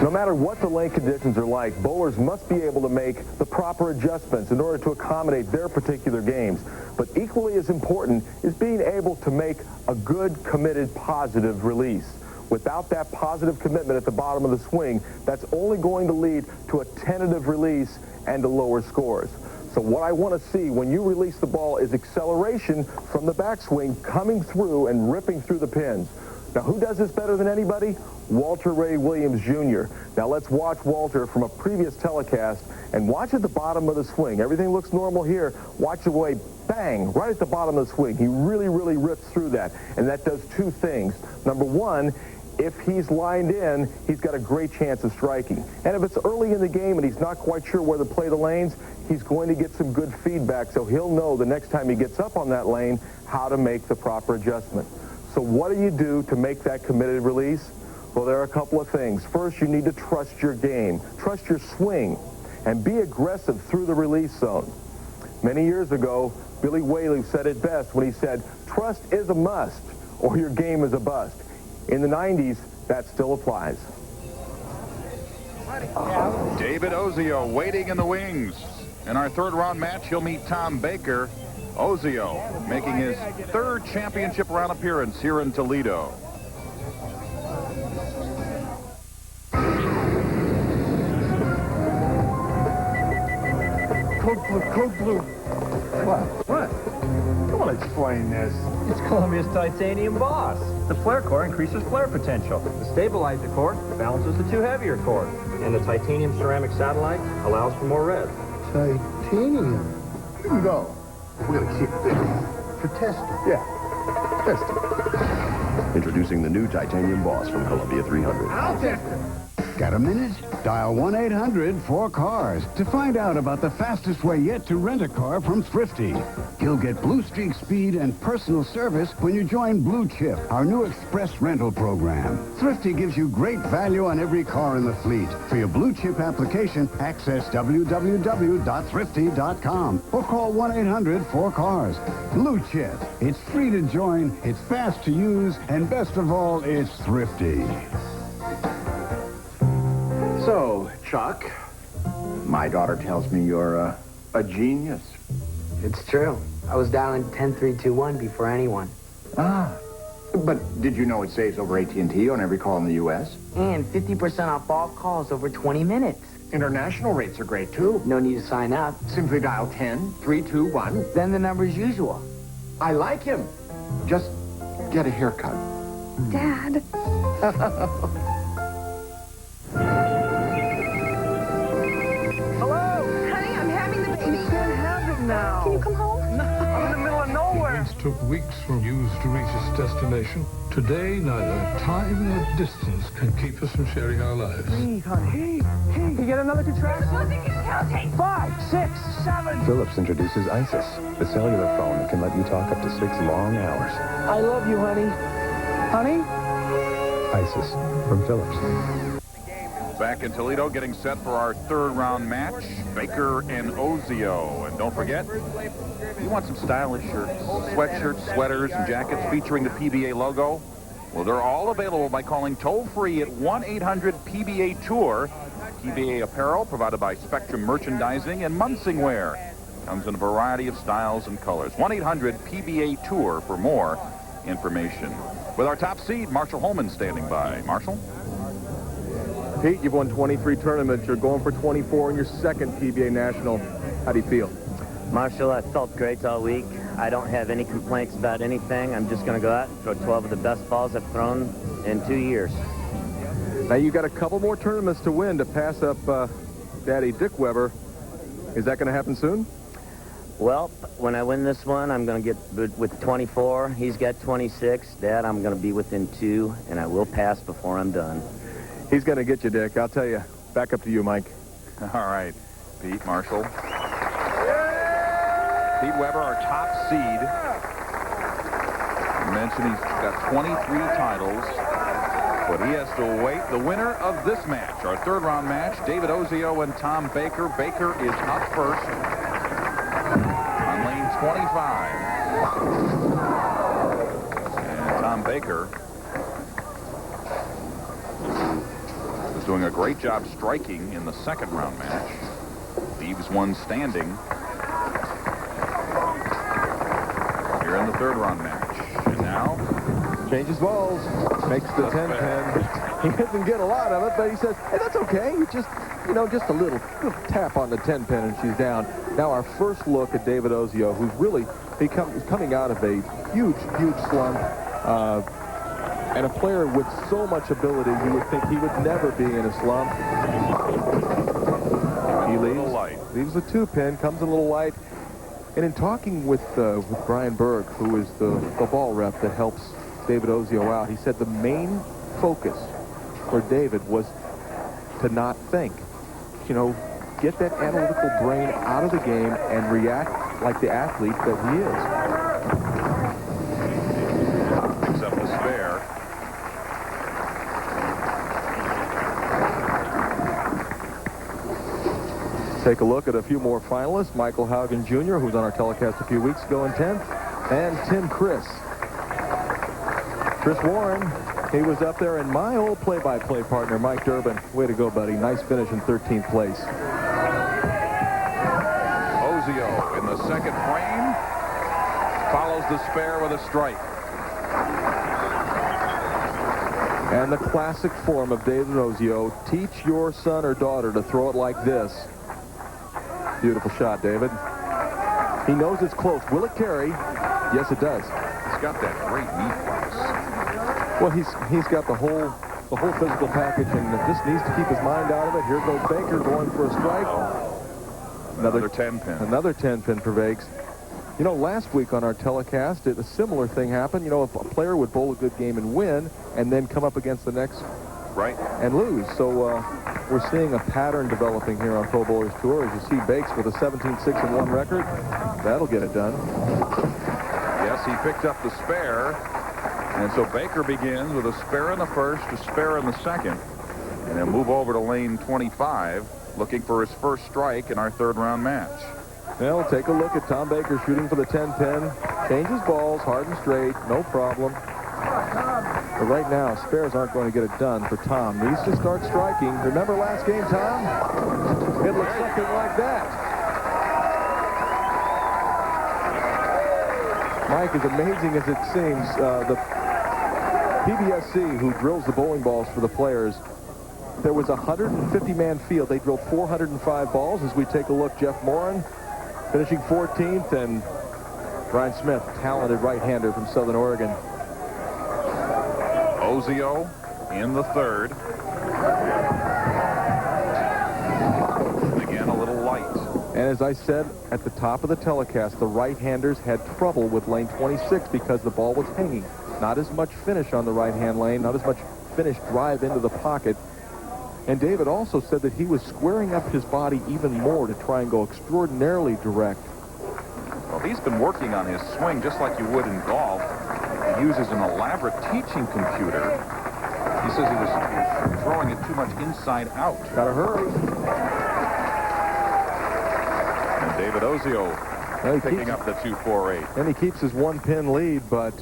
No matter what the lane conditions are like, bowlers must be able to make the proper adjustments in order to accommodate their particular games. But equally as important is being able to make a good, committed, positive release. Without that positive commitment at the bottom of the swing, that's only going to lead to a tentative release and to lower scores. So what I want to see when you release the ball is acceleration from the backswing coming through and ripping through the pins. Now, who does this better than anybody? Walter Ray Williams Jr. Now, let's watch Walter from a previous telecast and watch at the bottom of the swing. Everything looks normal here. Watch the way, bang, right at the bottom of the swing. He really, really rips through that. And that does two things. Number one, if he's lined in, he's got a great chance of striking. And if it's early in the game and he's not quite sure where to play the lanes, he's going to get some good feedback, so he'll know the next time he gets up on that lane how to make the proper adjustment. So what do you do to make that committed release? Well, there are a couple of things. First, you need to trust your game, trust your swing, and be aggressive through the release zone. Many years ago, Billy Whaley said it best when he said, trust is a must, or your game is a bust. In the 90s, that still applies.
David Ozio waiting in the wings. In our third round match, he'll meet Tom Baker. Ozio making his third championship round appearance here in Toledo.
Code blue.
What?
Come on, explain this.
It's Columbia's titanium boss. The flare core increases flare potential. The stabilizer core balances the two heavier cores. And the titanium ceramic satellite allows for more rev.
Titanium. You can go. We're gonna keep this for testing. Yeah, testing.
Introducing the new titanium boss from Columbia 300.
I'll test it.
Got a minute? Dial 1-800-4CARS to find out about the fastest way yet to rent a car from Thrifty. You'll get Blue Streak speed and personal service when you join Blue Chip, our new express rental program. Thrifty gives you great value on every car in the fleet. For your Blue Chip application, access www.thrifty.com or call 1-800-4CARS. Blue Chip. It's free to join, it's fast to use, and best of all, it's thrifty.
So, Chuck, my daughter tells me you're a genius.
It's true. I was dialing 10321 before anyone.
Ah, but did you know it saves over AT&T on every call in the U.S.?
And 50% off all calls over 20 minutes.
International rates are great, too.
No need to sign up.
Simply dial 10321.
Then the number's usual.
I like him. Just get a haircut.
Dad.
Now.
Can you come home?
No. I'm in the middle of nowhere.
It took weeks from use to reach its destination. Today, neither time nor distance can keep us from sharing our lives.
Hey, honey. Hey, you get another contraction? 5, 6, 7.
Philips introduces ISIS, the cellular phone that can let you talk up to 6 long hours.
I love you, honey. Honey?
ISIS from Philips.
Back in Toledo, getting set for our third-round match, Baker and Ozio. And don't forget, you want some stylish shirts, sweatshirts, sweaters, and jackets featuring the PBA logo? Well, they're all available by calling toll-free at 1-800-PBA-TOUR. PBA apparel provided by Spectrum Merchandising and Munsingwear. Comes in a variety of styles and colors. 1-800-PBA-TOUR for more information. With our top seed, Marshall Holman standing by. Marshall?
Pete, you've won 23 tournaments. You're going for 24 in your second PBA National. How do you feel?
Marshall, I felt great all week. I don't have any complaints about anything. I'm just going to go out and throw 12 of the best balls I've thrown in 2 years.
Now, you got a couple more tournaments to win to pass up Daddy Dick Weber. Is that going to happen soon?
Well, when I win this one, I'm going to get with 24. He's got 26. Dad, I'm going to be within 2, and I will pass before I'm done.
He's going to get you, Dick. I'll tell you. Back up to you, Mike.
All right, Pete, Marshall. Pete Weber, our top seed. I mentioned he's got 23 titles, but he has to await the winner of this match, our third-round match, David Ozio and Tom Baker. Baker is up first on lane 25. And Tom Baker doing a great job striking in the second round match. Leaves one standing here in the third round match. And now
changes balls, makes the 10-pin. He doesn't get a lot of it, but he says, hey, that's okay. You just, just a little tap on the 10-pin and she's down. Now our first look at David Ozio, who's really coming out of a huge slump. And a player with so much ability, you would think he would never be in a slump. He leaves the 2-pin, comes a little light. And in talking with Brian Berg, who is the ball rep that helps David Ozio out, he said the main focus for David was to not think. Get that analytical brain out of the game and react like the athlete that he is.
Picks up the spare.
Take a look at a few more finalists. Michael Haugen Jr., who was on our telecast a few weeks ago in 10th, and Tim Chris. Chris Warren, he was up there, and my old play-by-play partner, Mike Durbin. Way to go, buddy. Nice finish in 13th place.
Ozio in the second frame follows the spare with a strike.
And the classic form of David Ozio, teach your son or daughter to throw it like this. beautiful shot, David. He knows it's close. Will it carry? Yes, it does.
He's got that great knee flex.
Well, he's got the whole physical package, and just needs to keep his mind out of it. Here goes Baker going for a strike.
Another 10-pin.
Another 10-pin for Bakes. You know, last week on our telecast, a similar thing happened. You know, if a player would bowl a good game and win, and then come up against the next and lose. So we're seeing a pattern developing here on Pro Bowlers Tour. As you see Bakes with a 17-6-1 record, that'll get it done.
Yes, he picked up the spare. And so Baker begins with a spare in the first, a spare in the second. And he'll move over to lane 25, looking for his first strike in our third-round match.
Well, take a look at Tom Baker shooting for the 10-pin. Changes balls, hard and straight, no problem. But right now, spares aren't going to get it done for Tom. Needs to start striking. Remember last game, Tom? It looks something like that. Mike, as amazing as it seems, the PBSC, who drills the bowling balls for the players, there was a 150-man field. They drilled 405 balls. As we take a look, Jeff Moran finishing 14th, and Brian Smith, talented right-hander from Southern Oregon.
Ozio in the third. Again, a little light.
And as I said at the top of the telecast, the right-handers had trouble with lane 26 because the ball was hanging. Not as much finish on the right-hand lane, not as much finish drive into the pocket. And David also said that he was squaring up his body even more to try and go extraordinarily direct.
Well, he's been working on his swing just like you would in golf. He uses an elaborate teaching computer. He says he was throwing it too much inside out.
Gotta hurry.
And David Ozio picking up the 2-4-8.
And he keeps his 1-pin lead, but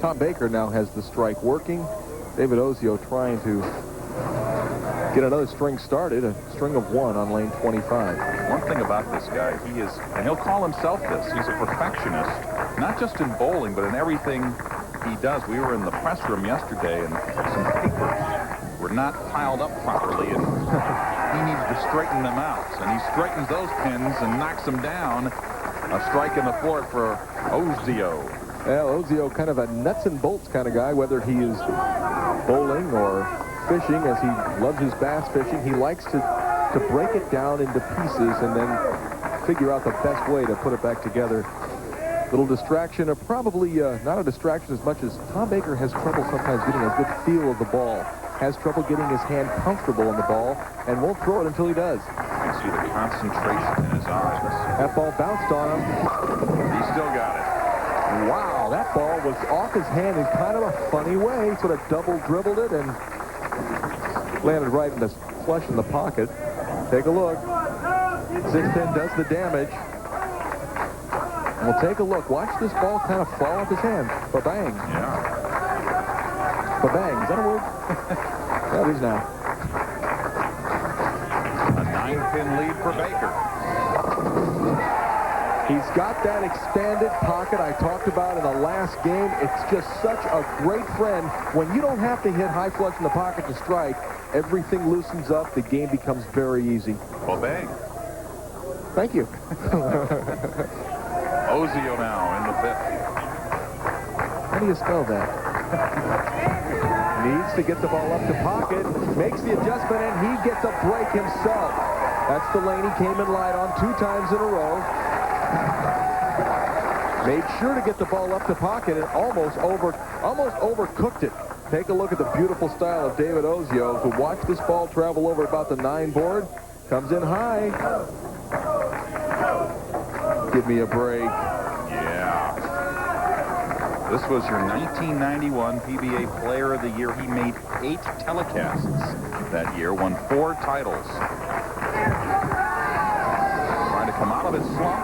Tom Baker now has the strike working. David Ozio trying to get another string started, a string of 1 on lane 25.
One thing about this guy, he is, and he'll call himself this, he's a perfectionist, not just in bowling, but in everything he does. We were in the press room yesterday, and some papers were not piled up properly, and he needs to straighten them out. And he straightens those pins and knocks them down. A strike in the fourth for Ozio.
Well, Ozio, kind of a nuts and bolts kind of guy, whether he is bowling or fishing, as he loves his bass fishing. He likes to break it down into pieces and then figure out the best way to put it back together. Little distraction, or probably not a distraction as much as Tom Baker has trouble sometimes getting a good feel of the ball, has trouble getting his hand comfortable in the ball, and won't throw it until he does.
You can see the concentration in his eyes.
That ball bounced on him.
He still got it.
Wow, that ball was off his hand in kind of a funny way. Sort of double dribbled it and landed right in the flush in the pocket. Take a look. 6-pin does the damage. And we'll take a look. Watch this ball kind of fall off his hand. Ba-bang.
Yeah.
Ba-bang. Is that a word? That is now.
A 9-pin lead for Baker.
He's got that expanded pocket I talked about in the last game. It's just such a great friend. When you don't have to hit high flush in the pocket to strike, everything loosens up. The game becomes very easy.
Well, bang.
Thank you.
Ozio now in the fifth.
How do you spell that? Needs to get the ball up to pocket. Makes the adjustment, and he gets a break himself. That's the lane he came in light on 2 times in a row. Made sure to get the ball up to pocket and almost overcooked it. Take a look at the beautiful style of David Ozio, who watched this ball travel over about the 9 board. Comes in high. Give me a break.
Yeah. This was your 1991 PBA Player of the Year. He made 8 telecasts that year, won 4 titles. Trying to come out of his slump.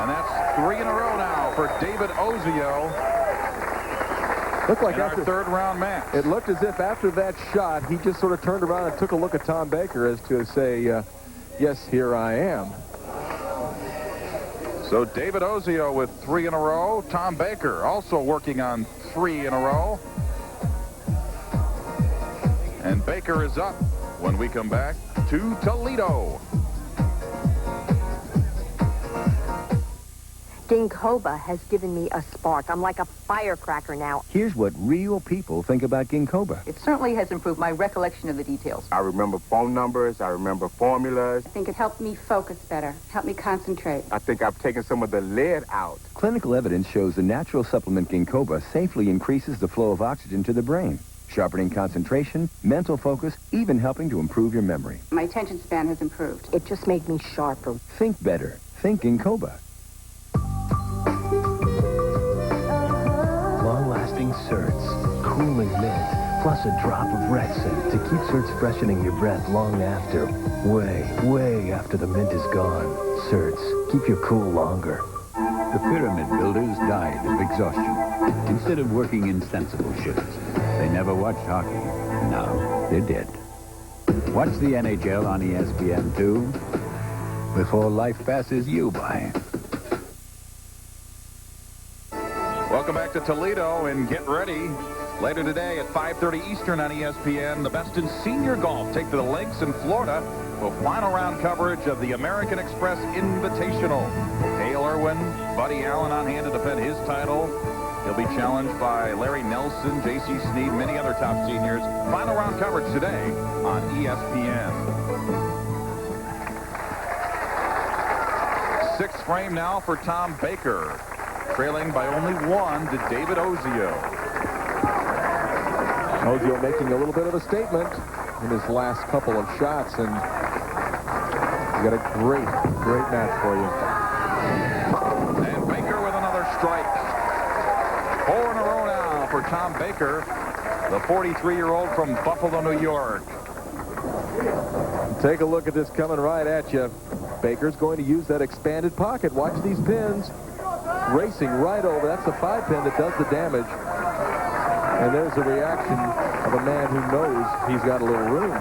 And that's 3 in a row now for David Ozio.
Looked like
after our 3rd round match.
It looked as if after that shot, he just sort of turned around and took a look at Tom Baker as to say, yes, here I am.
So David Ozio with 3 in a row. Tom Baker also working on 3 in a row. And Baker is up when we come back to Toledo.
Ginkgoba has given me a spark. I'm like a firecracker now.
Here's what real people think about Ginkgoba.
It certainly has improved my recollection of the details.
I remember phone numbers. I remember formulas.
I think it helped me focus better, helped me concentrate.
I think I've taken some of the lead out.
Clinical evidence shows the natural supplement Ginkgoba safely increases the flow of oxygen to the brain, sharpening concentration, mental focus, even helping to improve your memory.
My attention span has improved.
It just made me sharper.
Think better. Think Ginkgoba.
Long-lasting certs, cooling mint, plus a drop of Rexin to keep certs freshening your breath long after, way after the mint is gone. Certs, keep you cool longer.
The pyramid builders died of exhaustion. Instead of working in sensible shifts, they never watched hockey. Now they're dead. Watch the NHL on ESPN2 before life passes you by.
Welcome back to Toledo, and get ready. Later today at 5:30 Eastern on ESPN, the best in senior golf take to the links in Florida for final round coverage of the American Express Invitational. Hale Irwin, Buddy Allen on hand to defend his title. He'll be challenged by Larry Nelson, J.C. Snead, many other top seniors. Final round coverage today on ESPN. Sixth frame now for Tom Baker, trailing by only one to David Ozio.
Ozio making a little bit of a statement in his last couple of shots, and we got a great match for you.
And Baker with another strike. 4 in a row now for Tom Baker, the 43-year-old from Buffalo, New York.
Take a look at this coming right at you. Baker's going to use that expanded pocket. Watch these pins. Racing right over. That's the 5-pin that does the damage. And there's the reaction of a man who knows he's got a little room.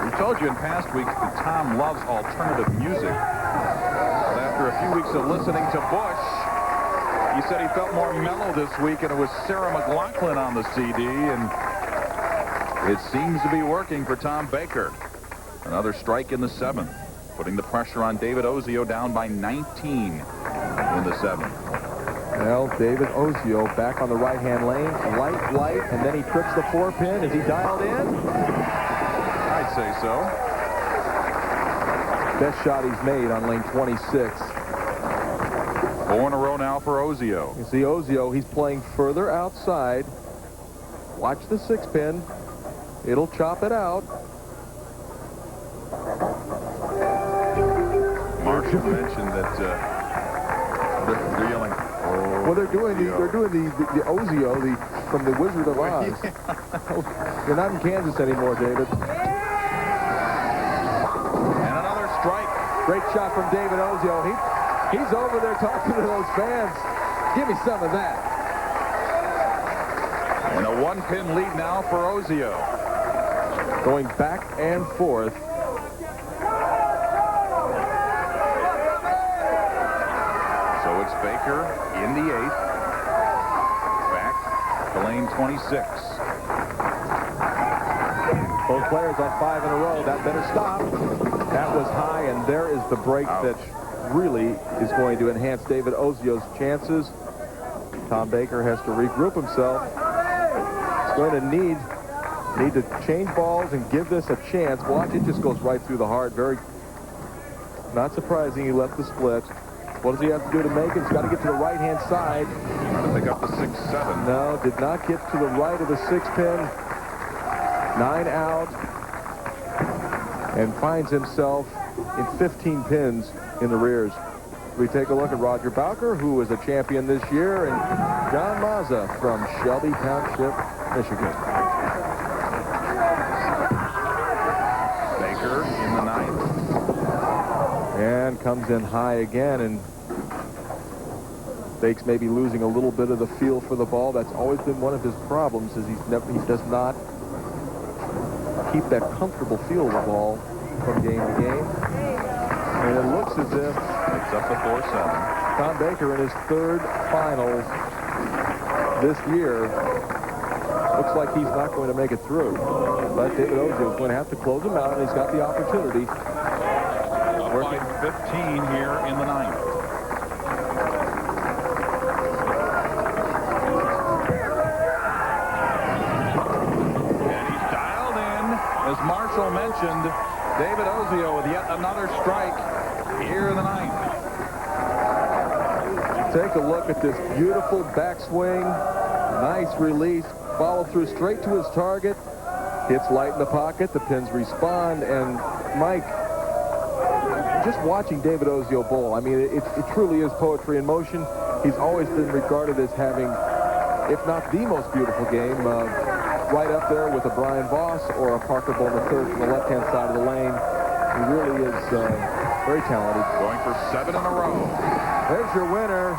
We told you in past weeks that Tom loves alternative music. But after a few weeks of listening to Bush, he said he felt more mellow this week, and it was Sarah McLachlan on the CD, and it seems to be working for Tom Baker. Another strike in the 7th, putting the pressure on David Ozio, down by 19 in the 7th.
Well, David Ozio back on the right-hand lane, light, and then he trips the 4-pin. Is he dialed in?
I'd say so.
Best shot he's made on lane 26.
4 in a row now for Ozio.
You see Ozio, he's playing further outside. Watch the 6-pin. It'll chop it out.
Marshall mentioned that they're yelling. Oh,
well, they're doing the Ozio from the Wizard of Oz. You're not in Kansas anymore, David.
And another strike.
Great shot from David Ozio. He's over there talking to those fans. Give me some of that.
And a 1-pin lead now for Ozio.
Going back and forth.
So it's Baker in the 8th. Back to lane 26.
Both players on 5 in a row. That better stop. That was high, and there is the break that really is going to enhance David Ozio's chances. Tom Baker has to regroup himself. He's going to need to change balls and give this a chance. Watch, it just goes right through the heart. Very not surprising he left the split. What does he have to do to make it? He's got to get to the right-hand side.
To pick up the 6-7.
No, did not get to the right of the 6-pin. 9 out. And finds himself in 15 pins in the rears. We take a look at Roger Bowker, who was a champion this year, and John Mazza from Shelby Township, Michigan.
Baker in the 9th.
And comes in high again, and Bakes may be losing a little bit of the feel for the ball. That's always been one of his problems, is he does not keep that comfortable feel of the ball from game to game. And it looks as if
it's up to 4-7.
Tom Baker in his 3rd finals this year looks like he's not going to make it through. But David Ozio is going to have to close him out, and he's got the opportunity.
Up by 15 here in the 9th. special mentioned David Ozio with yet another strike here in the ninth.
Take a look at this beautiful backswing. Nice release. Follow through straight to his target. Hits light in the pocket. The pins respond. And Mike, just watching David Ozio bowl, I mean, it truly is poetry in motion. He's always been regarded as having, if not the most beautiful game, right up there with a Brian Voss or a Parker Bowl III from the left-hand side of the lane. He really is very talented.
Going for 7 in a row.
There's your winner.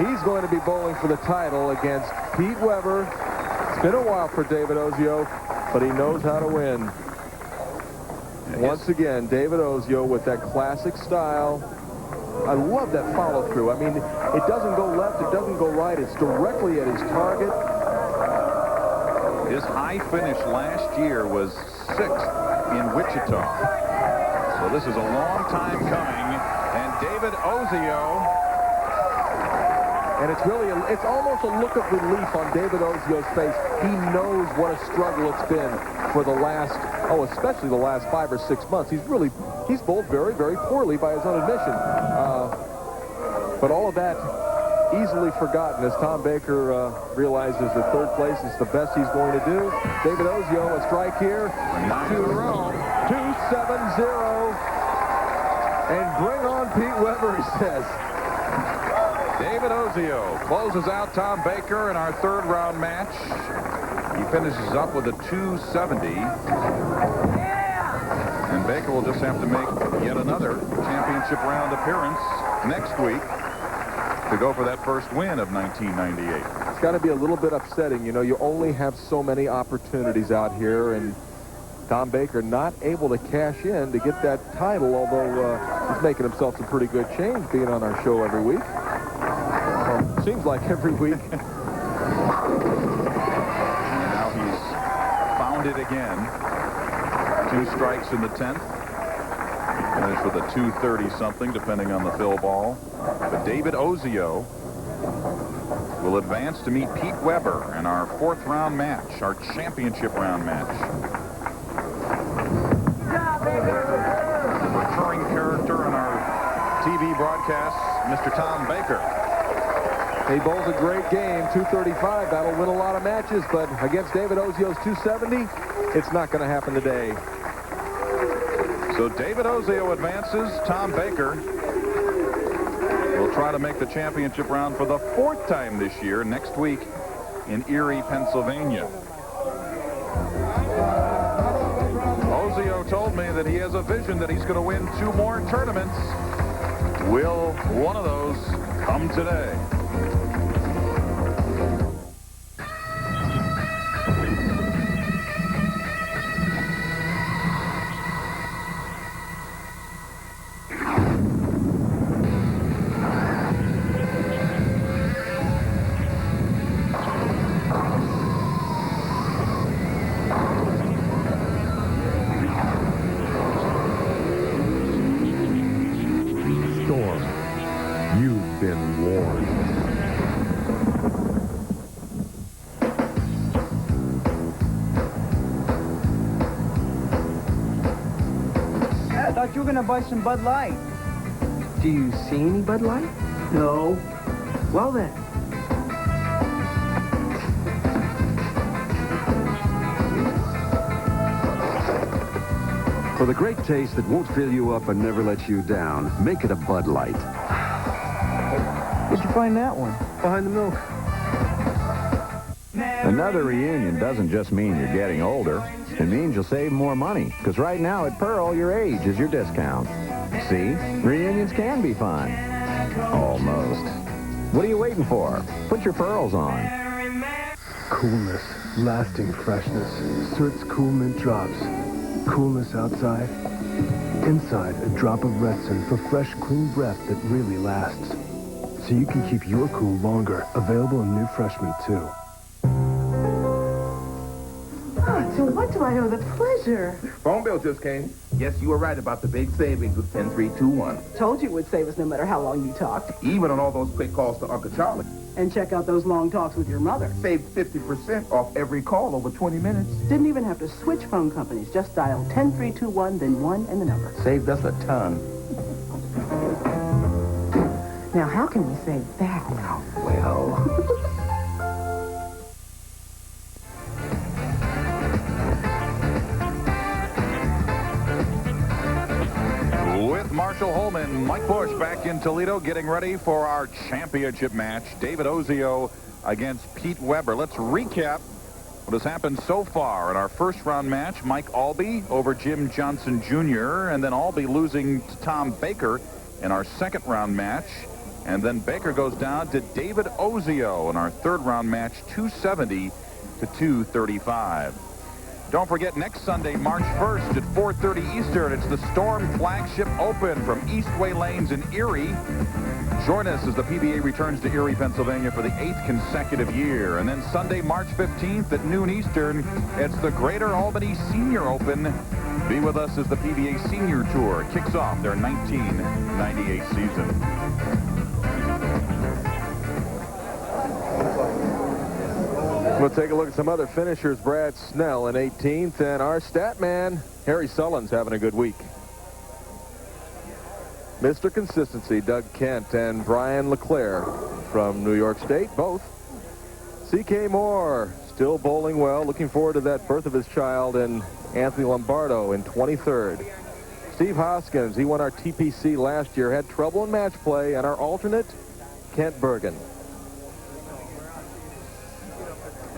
He's going to be bowling for the title against Pete Weber. It's been a while for David Ozio, but he knows how to win. Once again, David Ozio with that classic style. I love that follow-through. I mean, it doesn't go left, it doesn't go right. It's directly at his target.
His high finish last year was 6th in Wichita. So this is a long time coming. And David Ozio.
And it's almost a look of relief on David Ozio's face. He knows what a struggle it's been for the last, especially the last 5 or 6 months. He's bowled very, very poorly by his own admission. But all of that easily forgotten as Tom Baker realizes that third place is the best he's going to do. David Ozio, a strike here.
9 in a row.
2-7-0. And bring on Pete Weber, he says.
David Ozio closes out Tom Baker in our third round match. He finishes up with a 270. And Baker will just have to make yet another championship round appearance next week to go for that first win of 1998.
It's got to be a little bit upsetting. You know, you only have so many opportunities out here, and Tom Baker not able to cash in to get that title, although he's making himself some pretty good change being on our show every week. Seems like every week.
And now he's found it again. 2 strikes in the 10th. Finished with a 230-something, depending on the fill ball. But David Ozio will advance to meet Pete Weber in our 4th round match, our championship round match. The recurring character in our TV broadcasts, Mr. Tom Baker.
He bowls a great game, 235. That'll win a lot of matches, but against David Ozio's 270, it's not going to happen today.
So David Ozio advances. Tom Baker will try to make the championship round for the 4th time this year, next week in Erie, Pennsylvania. Ozio told me that he has a vision that he's going to win 2 more tournaments. Will one of those come today?
You've been warned.
I thought you were going to buy some Bud Light.
Do you see any Bud Light?
No.
Well then.
For the great taste that won't fill you up and never let you down, make it a Bud Light.
Where'd you find that one? Behind the milk.
Another reunion doesn't just mean you're getting older. It means you'll save more money, because right now at Pearl, your age is your discount. See? Reunions can be fun. Almost. What are you waiting for? Put your pearls on.
Coolness, lasting freshness. Cert's Cool Mint Drops. Coolness outside. Inside, a drop of Retsin for fresh, clean breath that really lasts. So you can keep your cool longer. Available in new Fresh Mint, too.
Oh, it's so
what do I owe the pleasure?
Phone bill just came. Yes, you were right about the big savings with 10321.
Told you it would save us no matter how long you talked.
Even on all those quick calls to Uncle Charlie.
And check out those long talks with your mother.
Saved 50% off every call over 20 minutes.
Didn't even have to switch phone companies. Just dial 10321, then 1 and the number.
Saved us a ton.
Now, how can we save that?
Well...
With Marshall Holman, Mike Bush back in Toledo getting ready for our championship match. David Ozio against Pete Weber. Let's recap what has happened so far in our first round match. Mike Aulby over Jim Johnson Jr. and then Aulby losing to Tom Baker in our second round match. And then Baker goes down to David Ozio in our third round match, 270 to 235. Don't forget, next Sunday, March 1st at 4:30 Eastern, it's the Storm Flagship Open from Eastway Lanes in Erie. Join us as the PBA returns to Erie, Pennsylvania for the 8th consecutive year. And then Sunday, March 15th at noon Eastern, it's the Greater Albany Senior Open. Be with us as the PBA Senior Tour kicks off their 1998 season.
We'll take a look at some other finishers. Brad Snell in 18th, and our stat man, Harry Sullen's having a good week. Mr. Consistency, Doug Kent and Brian LeClaire from New York State, both. C.K. Moore, still bowling well. Looking forward to that birth of his child, and Anthony Lombardo in 23rd. Steve Hoskins, he won our TPC last year, had trouble in match play, and our alternate, Kent Bergen.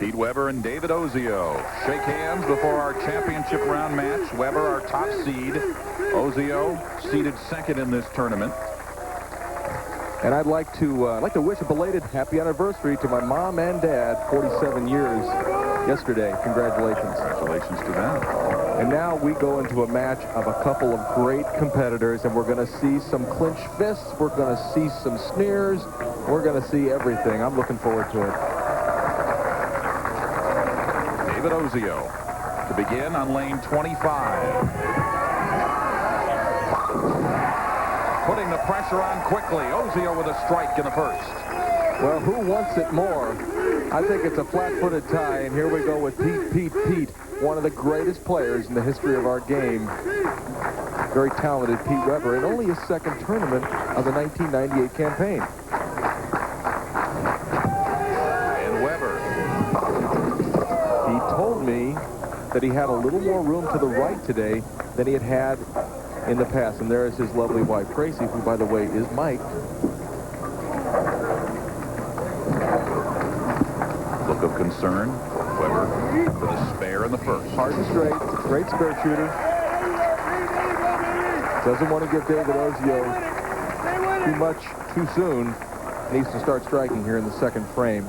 Pete Weber and David Ozio shake hands before our championship round match. Weber, our top seed. Ozio seeded second in this tournament.
And I'd like to wish a belated happy anniversary to my mom and dad, 47 years yesterday. Congratulations.
Congratulations to them.
And now we go into a match of a couple of great competitors, and we're going to see some clinch fists. We're going to see some sneers. We're going to see everything. I'm looking forward to it.
David Ozio to begin on lane 25. Putting the pressure on quickly. Ozio with a strike in the first.
Well, who wants it more? I think it's a flat-footed tie, and here we go with Pete, one of the greatest players in the history of our game. Very talented Pete Weber, and only his second tournament of the 1998 campaign.
And Weber.
He told me that he had a little more room to the right today than he had in the past. And there is his lovely wife, Tracy, who, by the way, is Mike.
Look of concern. Weber with a spare in the first.
Hard and straight. Great spare shooter. Doesn't want to give David Ozio too much too soon. Needs to start striking here in the second frame.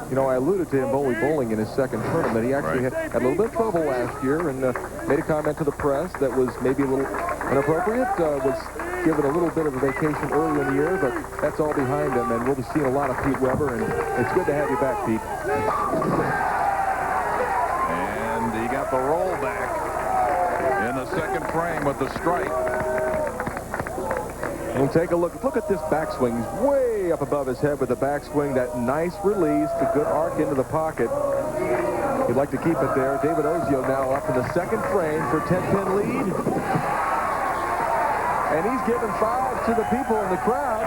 You know, I alluded to him only bowling in his second tournament. He actually had a little bit of trouble last year and made a comment to the press that was maybe a little inappropriate. Was given a little bit of a vacation early in the year, but that's all behind him, and we'll be seeing a lot of Pete Weber, and it's good to have you back, Pete.
And he got the roll back in the second frame with the strike.
We'll take a look. Look at this backswing. He's way up above his head with the backswing. That nice release, the good arc into the pocket. You'd like to keep it there. David Ozio now up in the second frame for 10-pin lead. And he's giving 5 to the people in the crowd.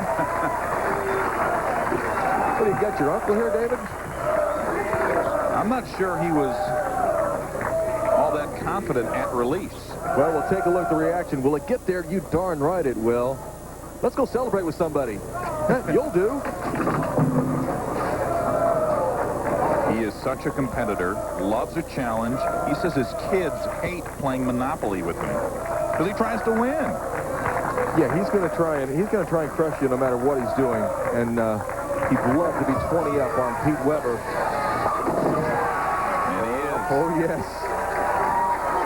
What do you got, your uncle here, David?
I'm not sure he was all that confident at release.
Well, we'll take a look at the reaction. Will it get there? You darn right it will. Let's go celebrate with somebody. You'll do.
He is such a competitor, loves a challenge. He says his kids hate playing Monopoly with him because he tries to win.
Yeah, he's going to try and crush you no matter what he's doing. And he'd love to be 20 up on Pete Weber.
And he is.
Oh, yes.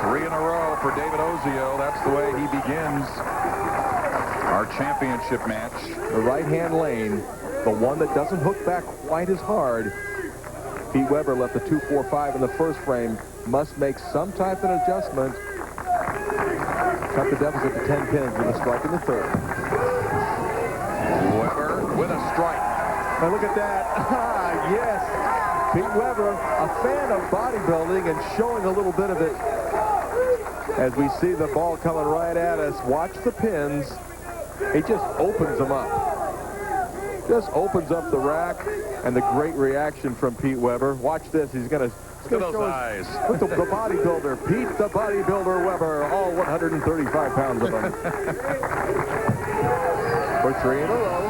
3 in a row for David Ozio. That's the way he begins our championship match.
The right-hand lane, the one that doesn't hook back quite as hard.
Pete Weber left the 2.45 in the first frame. Must make some type of adjustment. Cut the deficit to 10 pins with a strike in the third.
Weber with a strike.
Now look at that. Yes. Pete Weber, a fan of bodybuilding and showing a little bit of it. As we see the ball coming right at us, watch the pins. It just opens them up. Just opens up the rack, and the great reaction from Pete Weber. Watch this. He's going to
Look at those eyes.
Look at the bodybuilder, Pete the bodybuilder Weber, all 135 pounds of him. For 3 in a row.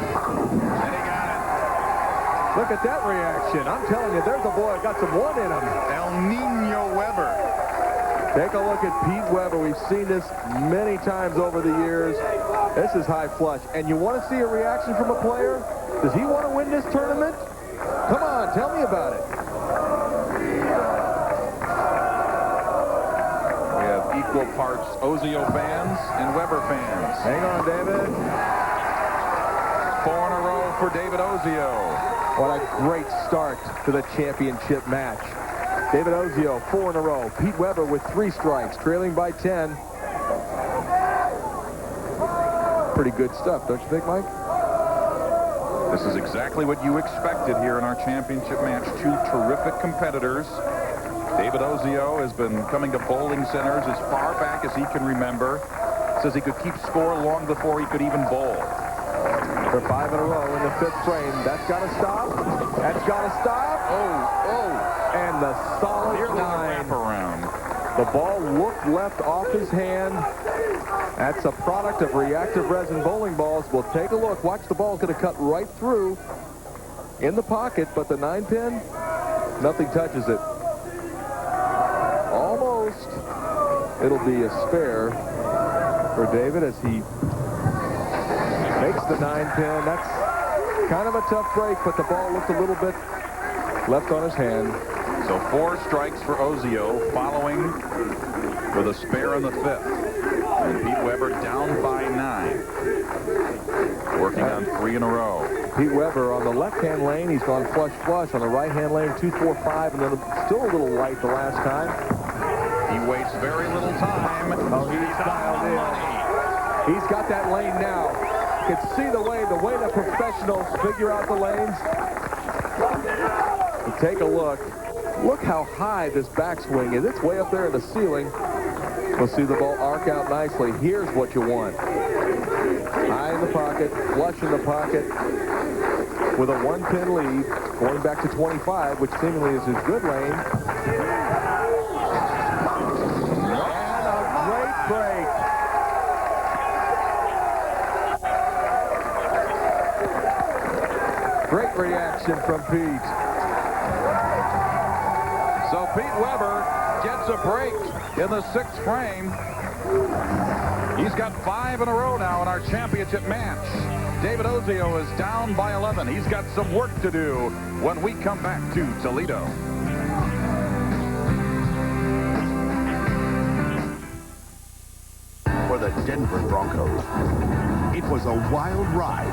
And he got it.
Look at that reaction. I'm telling you, there's a boy that got some one in him.
El Nino Weber.
Take a look at Pete Weber. We've seen this many times over the years. This is high flush. And you want to see a reaction from a player? Does he want to win this tournament? Come on, tell me about it.
We have equal parts Ozio fans and Weber fans.
Hang on, David.
4 in a row for David Ozio.
What a great start to the championship match. David Ozio, 4 in a row. Pete Weber with 3 strikes, trailing by 10. Pretty good stuff, don't you think, Mike?
This is exactly what you expected here in our championship match. 2 terrific competitors. David Ozio has been coming to bowling centers as far back as he can remember. Says he could keep score long before he could even bowl.
For 5 in a row in the 5th frame. That's got to stop. That's got to stop. Oh. And the solid 9.
Around.
The ball looked left off his hand. That's a product of reactive resin bowling balls. We'll take a look. Watch, the ball's going to cut right through in the pocket, but the 9-pin, nothing touches it. Almost. It'll be a spare for David as he makes the 9-pin. That's kind of a tough break, but the ball looked a little bit left on his hand.
So 4 strikes for Ozio, following with a spare in the 5th. And Pete Weber down by 9. Working on 3 in a row.
Pete Weber on the left-hand lane, he's gone flush. On the right-hand lane, 2-4-5, and then still a little light the last time.
He wastes very little time.
Oh, he's dialed in. He's got that lane now. You can see the way the professionals figure out the lanes. You take a look. Look how high this backswing is. It's way up there in the ceiling. We'll see the ball arc out nicely. Here's what you want. High in the pocket, flush in the pocket, with a 1-pin lead, going back to 25, which seemingly is his good lane. And a great break. Great reaction from Pete.
So Pete Weber gets a break in the 6th frame. He's got 5 in a row now in our championship match. David Ozio is down by 11. He's got some work to do when we come back to Toledo.
For the Denver Broncos, it was a wild ride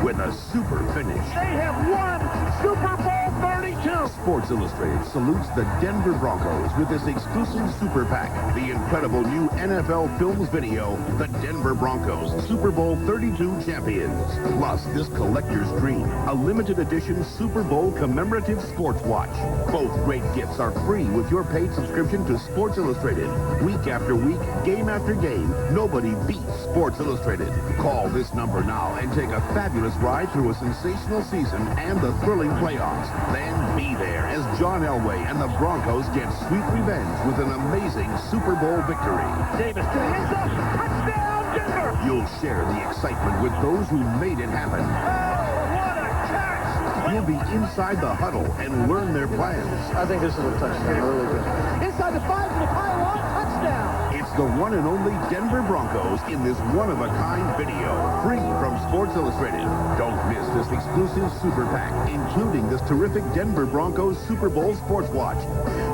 with a super finish.
They have won Super Bowl 32.
Sports Illustrated salutes the Denver Broncos with this exclusive super pack. The incredible new NFL Films video, the Denver Broncos Super Bowl 32 champions. Plus, this collector's dream, a limited edition Super Bowl commemorative sports watch. Both great gifts are free with your paid subscription to Sports Illustrated. Week after week, game after game, nobody beats Sports Illustrated. Call this number now and take a fabulous ride through a sensational season and the thrilling playoffs. Then be there as John Elway and the Broncos get sweet revenge with an amazing Super Bowl victory.
Davis to the end zone. Touchdown, Denver!
You'll share the excitement with those who made it happen.
Oh, what a catch!
You'll be inside the huddle and learn their plans.
I think this is a touchdown. Really good.
Inside the 5 to the pylon. Touchdown!
It's the one and only Denver Broncos in this one-of-a-kind video, free from Sports Illustrated. Don't miss this exclusive super pack, including this terrific Denver Broncos Super Bowl sports watch.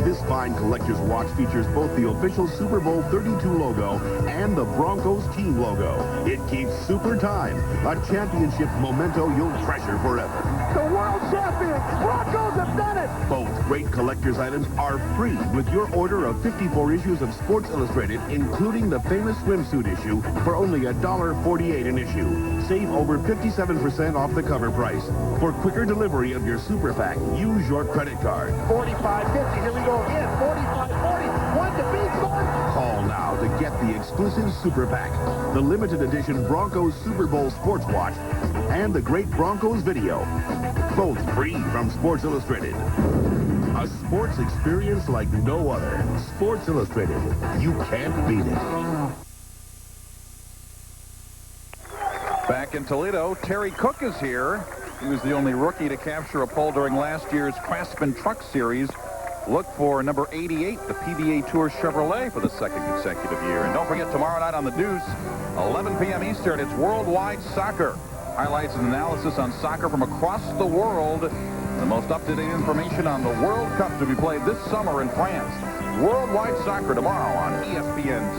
This fine collector's watch features both the official Super Bowl 32 logo and the Broncos team logo. It keeps super time, a championship memento you'll treasure forever.
The world champions, Broncos have done it.
Both great collector's items are free with your order of 54 issues of Sports Illustrated, including the famous swimsuit issue, for only $1.48 an issue. Save over 57% off the cover price. For quicker delivery of your super pack, use your credit card.
45.50. Here we go again. 45.40. One to beat one.
Call now to get the exclusive super pack, the limited edition Broncos Super Bowl sports watch, and the great Broncos video. Both free from Sports Illustrated. A sports experience like no other. Sports Illustrated. You can't beat it.
Back in Toledo, Terry Cook is here. He was the only rookie to capture a pole during last year's Craftsman Truck Series. Look for number 88, the PBA Tour Chevrolet, for the second consecutive year. And don't forget, tomorrow night on the Deuce, 11 p.m. Eastern, it's Worldwide Soccer. Highlights and analysis on soccer from across the world. The most up-to-date information on the World Cup to be played this summer in France. Worldwide Soccer tomorrow on ESPN2.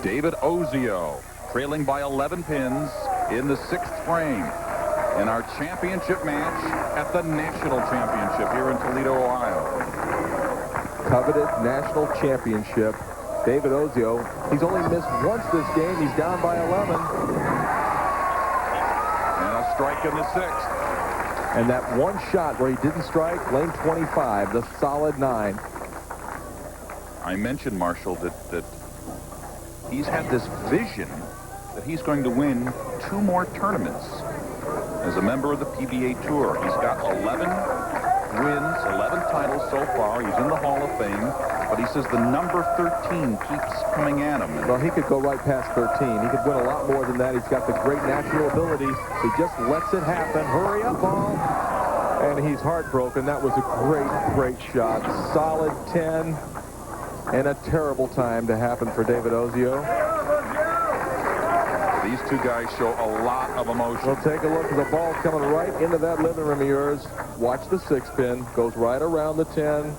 David Ozio, trailing by 11 pins in the 6th frame in our championship match at the National Championship here in Toledo, Ohio.
Coveted National Championship. David Ozio, he's only missed once this game. He's down by 11.
And a strike in the 6th.
And that one shot where he didn't strike, lane 25, the solid 9.
I mentioned, Marshall, that he's had this vision that he's going to win 2 more tournaments as a member of the PBA Tour. He's got 11 wins, 11 titles so far. He's in the Hall of Fame, but he says the number 13 keeps coming at him.
Well, he could go right past 13. He could win a lot more than that. He's got the great natural ability. He just lets it happen. Hurry up, ball. And he's heartbroken. That was a great shot. Solid 10. And a terrible time to happen for David Ozio.
These two guys show a lot of emotion.
We'll take a look at the ball coming right into that living room of yours. Watch the 6-pin. Goes right around the 10.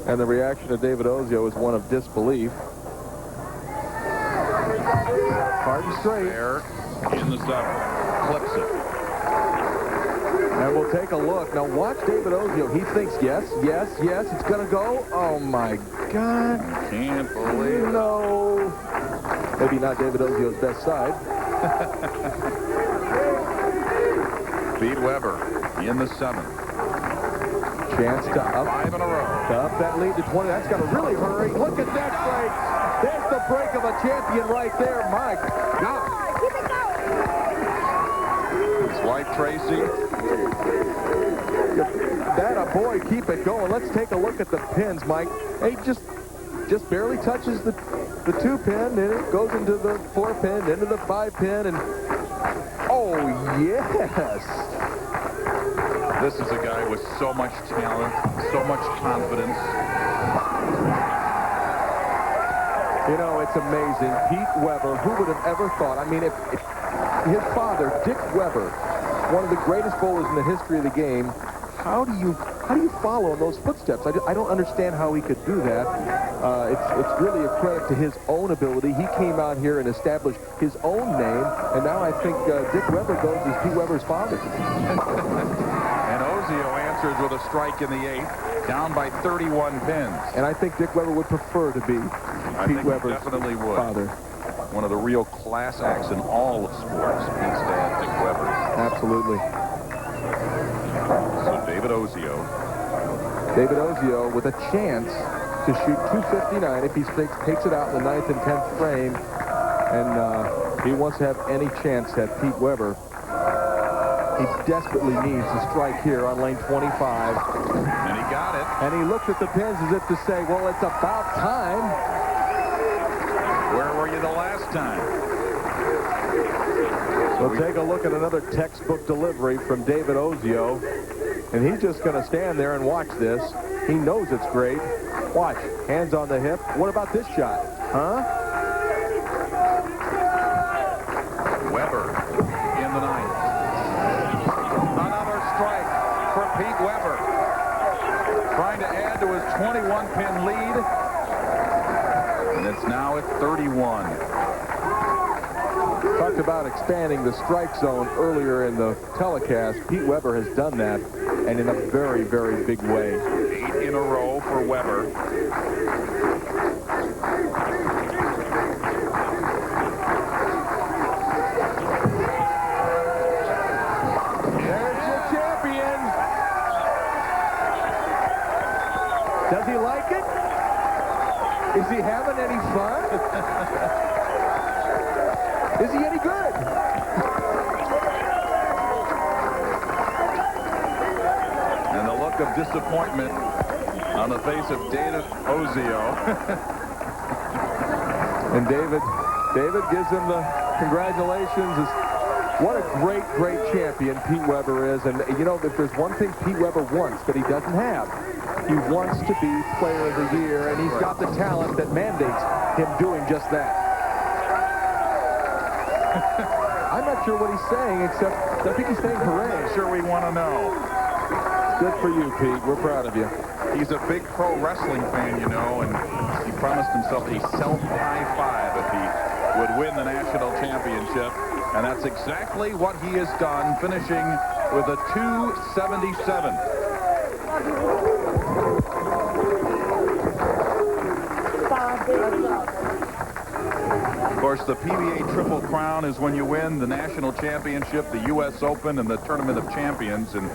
And the reaction of David Ozio is one of disbelief. Hard and straight.
There in the 7. Clips it.
And we'll take a look. Now watch David Ozio. He thinks, yes, it's going to go. Oh, my God.
Can't believe it.
No. Maybe not David Ozio's best side.
Pete Weber in the 7th.
Chance to up
5 in a row.
To up that lead to 20. That's got to really hurry. Look at that break. There's the break of a champion right there. My God.
His wife, Tracy.
That a boy. Keep it going. Let's take a look at the pins, Mike. He just barely touches the 2-pin, and it goes into the 4-pin, into the 5-pin, and oh, yes.
This is a guy with so much talent, so much confidence.
You know, it's amazing. Pete Weber, who would have ever thought? I mean, if his father, Dick Weber, one of the greatest bowlers in the history of the game, how do you follow in those footsteps? I don't understand how he could do that. It's really a credit to his own ability. He came out here and established his own name, and now I think Dick Weber goes as Pete Weber's father.
And Ozio answers with a strike in the 8th, down by 31 pins.
And I think Dick Weber would prefer to be Pete Weber's
definitely would.
father.
One of the real class acts in all of sports, Pete's dad, Dick Weber.
Absolutely.
So David Ozio.
David Ozio with a chance to shoot 259 if he takes it out in the 9th and 10th frame. And he wants to have any chance at Pete Weber. He desperately needs a strike here on lane 25.
And he got it.
And he looks at the pins as if to say, well, it's about time.
Where were you the last time?
We'll take a look at another textbook delivery from David Ozio. And he's just going to stand there and watch this. He knows it's great. Watch. Hands on the hip. What about this shot? Huh?
Weber in the 9th. Another strike for Pete Weber. Trying to add to his 21-pin lead. And it's now at 31.
Talked about expanding the strike zone earlier in the telecast. Pete Weber has done that, and in a very, very big way.
8 in a row for Weber.
There's your champion. Does he like it? Is he having any fun? Is he any good?
And the look of disappointment on the face of David Ozio.
And David gives him the congratulations. What a great, great champion Pete Weber is. And, you know, if there's one thing Pete Weber wants that he doesn't have, he wants to be Player of the Year, and he's got the talent that mandates him doing just that. I'm not sure what he's saying, except I think he's saying hooray.
Sure, we want to know.
Good for you, Pete. We're proud of you.
He's a big pro wrestling fan, you know, and he promised himself a self-high five if he would win the national championship. And that's exactly what he has done, finishing with a 277. Of course, the PBA Triple Crown is when you win the national championship, the U.S. Open, and the Tournament of Champions. And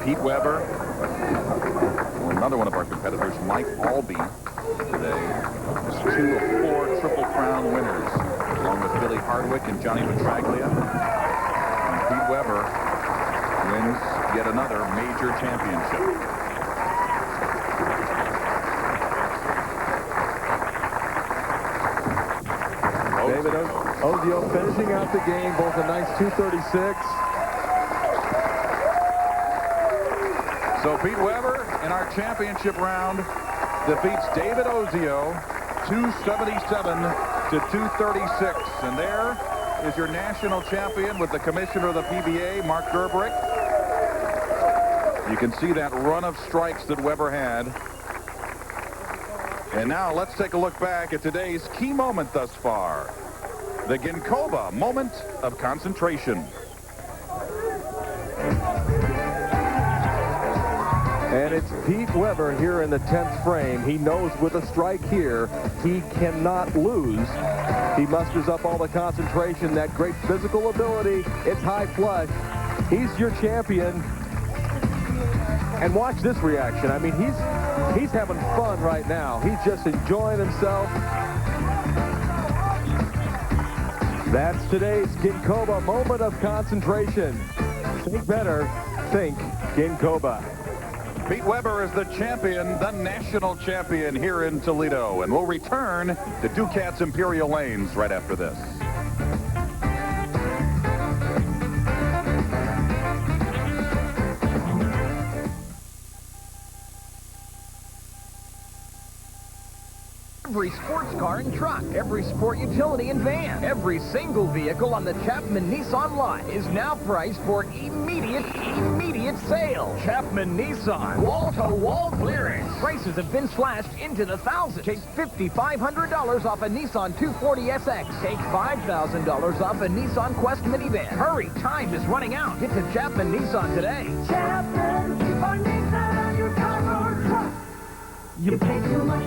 Pete Weber, another one of our competitors, Mike Aulby, today, is 2 of 4 Triple Crown winners, along with Billy Hardwick and Johnny Petraglia. And Pete Weber wins yet another major championship.
David Ozio finishing out the game, both a nice 236.
So Pete Weber in our championship round defeats David Ozio 277 to 236. And there is your national champion with the commissioner of the PBA, Mark Gerbrick. You can see that run of strikes that Weber had. And now let's take a look back at today's key moment thus far. The Ginkoba moment of concentration.
And it's Pete Weber here in the 10th frame. He knows with a strike here, he cannot lose. He musters up all the concentration, that great physical ability. It's high flush. He's your champion. And watch this reaction. I mean, he's having fun right now. He's just enjoying himself. That's today's Ginkoba moment of concentration. Think better. Think Ginkoba.
Pete Weber is the champion, the national champion here in Toledo. And we'll return to Ducat's Imperial Lanes right after this.
Every sports car and truck, every sport utility and van, every single vehicle on the Chapman Nissan lot is now priced for immediate sale. Chapman Nissan, wall-to-wall clearance. Prices have been slashed into the thousands. Take $5,500 off a Nissan 240SX. Take $5,000 off a Nissan Quest minivan. Hurry, time is running out. Get to Chapman Nissan today.
Chapman, for Nissan on your car or truck. You pay too much.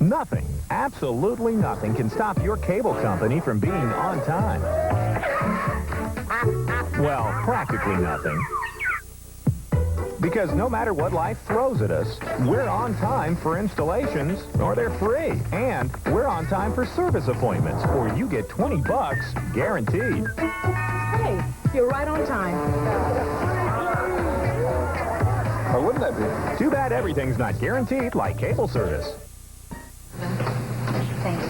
Nothing, absolutely nothing, can stop your cable company from being on time. Well, practically nothing. Because no matter what life throws at us, we're on time for installations, or they're free. And we're on time for service appointments, or you get $20 guaranteed.
Hey, you're right on time.
Or wouldn't that be? Too bad everything's not guaranteed like cable service.
Thank you.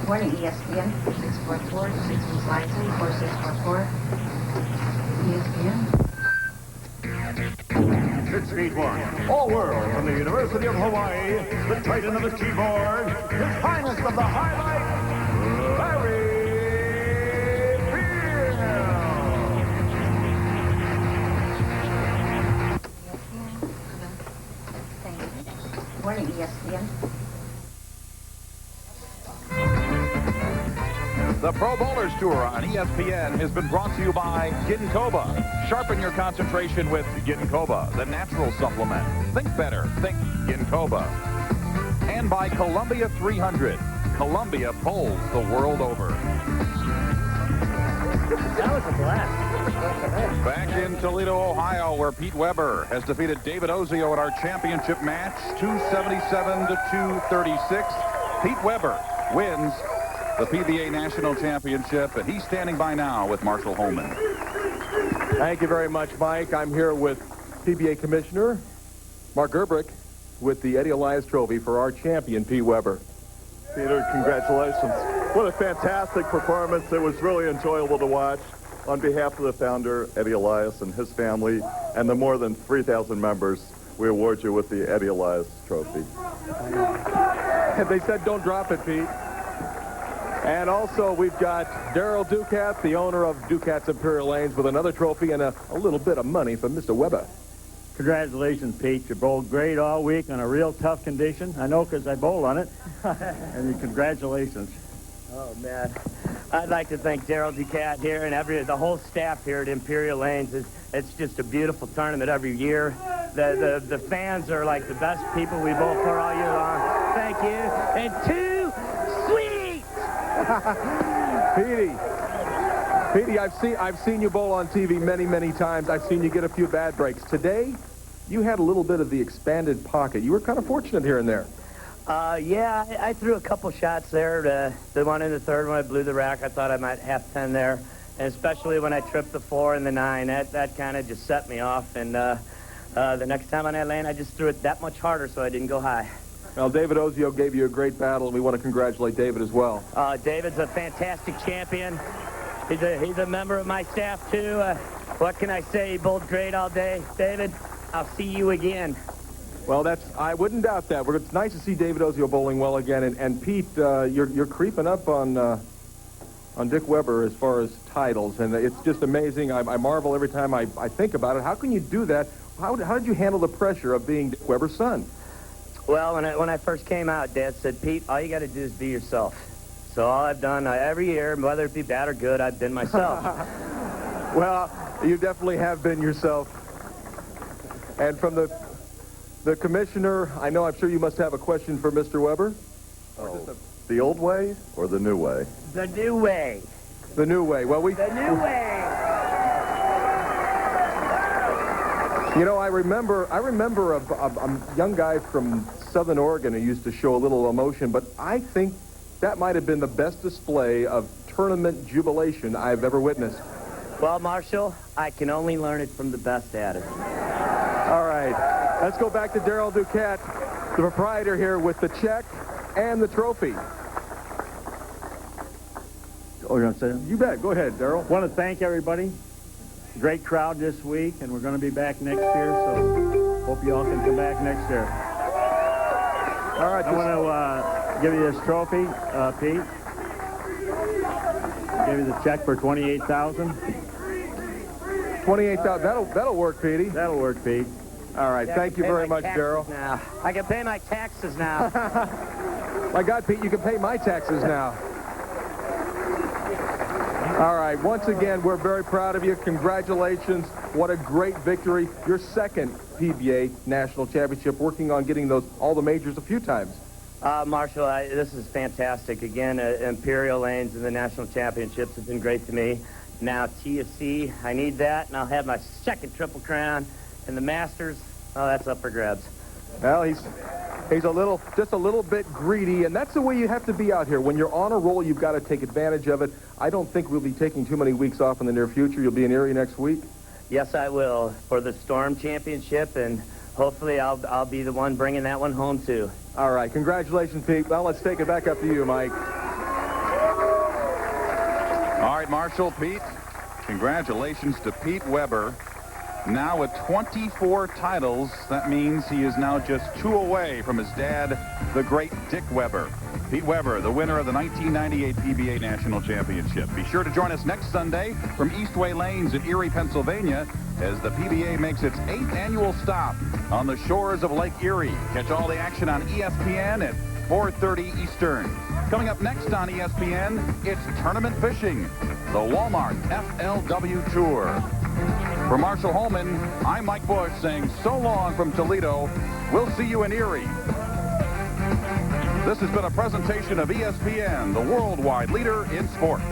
Morning, ESPN. 644, 657, 4644. ESPN.
6 feet 1. All world from the University of Hawaii, the titan of the seaboard, his finest of the highlight, Larry
Thank you. Morning, ESPN.
The Pro Bowlers Tour on ESPN has been brought to you by Ginkoba. Sharpen your concentration with Ginkoba, the natural supplement. Think better. Think Ginkoba. And by Columbia 300. Columbia bowls the world over.
That was a blast.
Back in Toledo, Ohio, where Pete Weber has defeated David Ozio in our championship match, 277 to 236. Pete Weber wins the PBA National Championship, and he's standing by now with Marshall Holman.
Thank you very much, Mike. I'm here with PBA Commissioner Mark Gerbrick with the Eddie Elias Trophy for our champion, Pete Weber.
Peter, congratulations. What a fantastic performance. It was really enjoyable to watch. On behalf of the founder, Eddie Elias, and his family, and the more than 3,000 members, we award you with the Eddie Elias Trophy.
They said don't drop it, Pete. And also, we've got Daryl Ducat, the owner of Ducat's Imperial Lanes, with another trophy and a little bit of money from Mr. Weber.
Congratulations, Pete. You bowled great all week on a real tough condition. I know because I bowled on it. And congratulations.
Oh, man. I'd like to thank Daryl Ducat here and the whole staff here at Imperial Lanes. It's just a beautiful tournament every year. The fans are like the best people we bowl for all year long. Thank you. And too sweet!
Petey, I've seen you bowl on TV many times. I've seen you get a few bad breaks. Today, you had a little bit of the expanded pocket. You were kind of fortunate here and there.
Yeah, I threw a couple shots there. The one in the third when I blew the rack, I thought I might have 10 there. And especially when I tripped the 4 and the 9, that kind of just set me off. And the next time on that lane, I just threw it that much harder so I didn't go high.
Well, David Ozio gave you a great battle, and we want to congratulate David as well.
David's a fantastic champion. He's a member of my staff, too. What can I say? He bowled great all day. David, I'll see you again.
Well, I wouldn't doubt that. It's nice to see David Ozio bowling well again. And Pete, you're creeping up on Dick Weber as far as titles, and it's just amazing. I marvel every time I think about it. How can you do that? How did you handle the pressure of being Dick Weber's son?
Well, when I first came out, Dad said, Pete, all you got to do is be yourself. So all I've done every year, whether it be bad or good, I've been myself.
Well, you definitely have been yourself. And from the commissioner, I'm sure you must have a question for Mr. Weber.
Oh, the old way or the new way?
The new way.
The new way. Well,
The new way.
You know, I remember a young guy from Southern Oregon who used to show a little emotion, but I think that might have been the best display of tournament jubilation I've ever witnessed.
Well, Marshall, I can only learn it from the best at it.
All right. Let's go back to Daryl Ducat, the proprietor here with the check and the trophy.
Oh, you're going to say it?
You bet. Go ahead, Daryl.
Want to thank everybody. Great crowd this week, and we're going to be back next year, so hope you all can come back next year.
All right.
I want to give you this trophy, Pete. Give you the check for $28,000.
$28,000. That'll work, Petey.
That'll work, Pete.
All right. Thank you very much, Daryl.
Now. I can pay my taxes now.
My God, Pete, you can pay my taxes now. All right. Once again, we're very proud of you. Congratulations. What a great victory. Your second PBA National Championship, working on getting all the majors a few times.
Marshall, this is fantastic. Again, Imperial Lanes and the National Championships have been great to me. Now, TSC, I need that, and I'll have my second Triple Crown. And the Masters, that's up for grabs.
Well, he's just a little bit greedy, and that's the way you have to be out here. When you're on a roll, you've got to take advantage of it. I don't think we'll be taking too many weeks off in the near future. You'll be in Erie next week.
Yes, I will, for the Storm Championship, and hopefully I'll be the one bringing that one home, too.
All right. Congratulations, Pete. Well, let's take it back up to you, Mike.
All right, Marshall, Pete, congratulations to Pete Weber. Now with 24 titles, that means he is now just 2 away from his dad, the great Dick Weber. Pete Weber, the winner of the 1998 PBA National Championship. Be sure to join us next Sunday from Eastway Lanes in Erie, Pennsylvania, as the PBA makes its 8th annual stop on the shores of Lake Erie. Catch all the action on ESPN at 4:30 Eastern. Coming up next on ESPN, it's tournament fishing, the Walmart FLW Tour. For Marshall Holman, I'm Mike Bush saying so long from Toledo. We'll see you in Erie. This has been a presentation of ESPN, the worldwide leader in sports.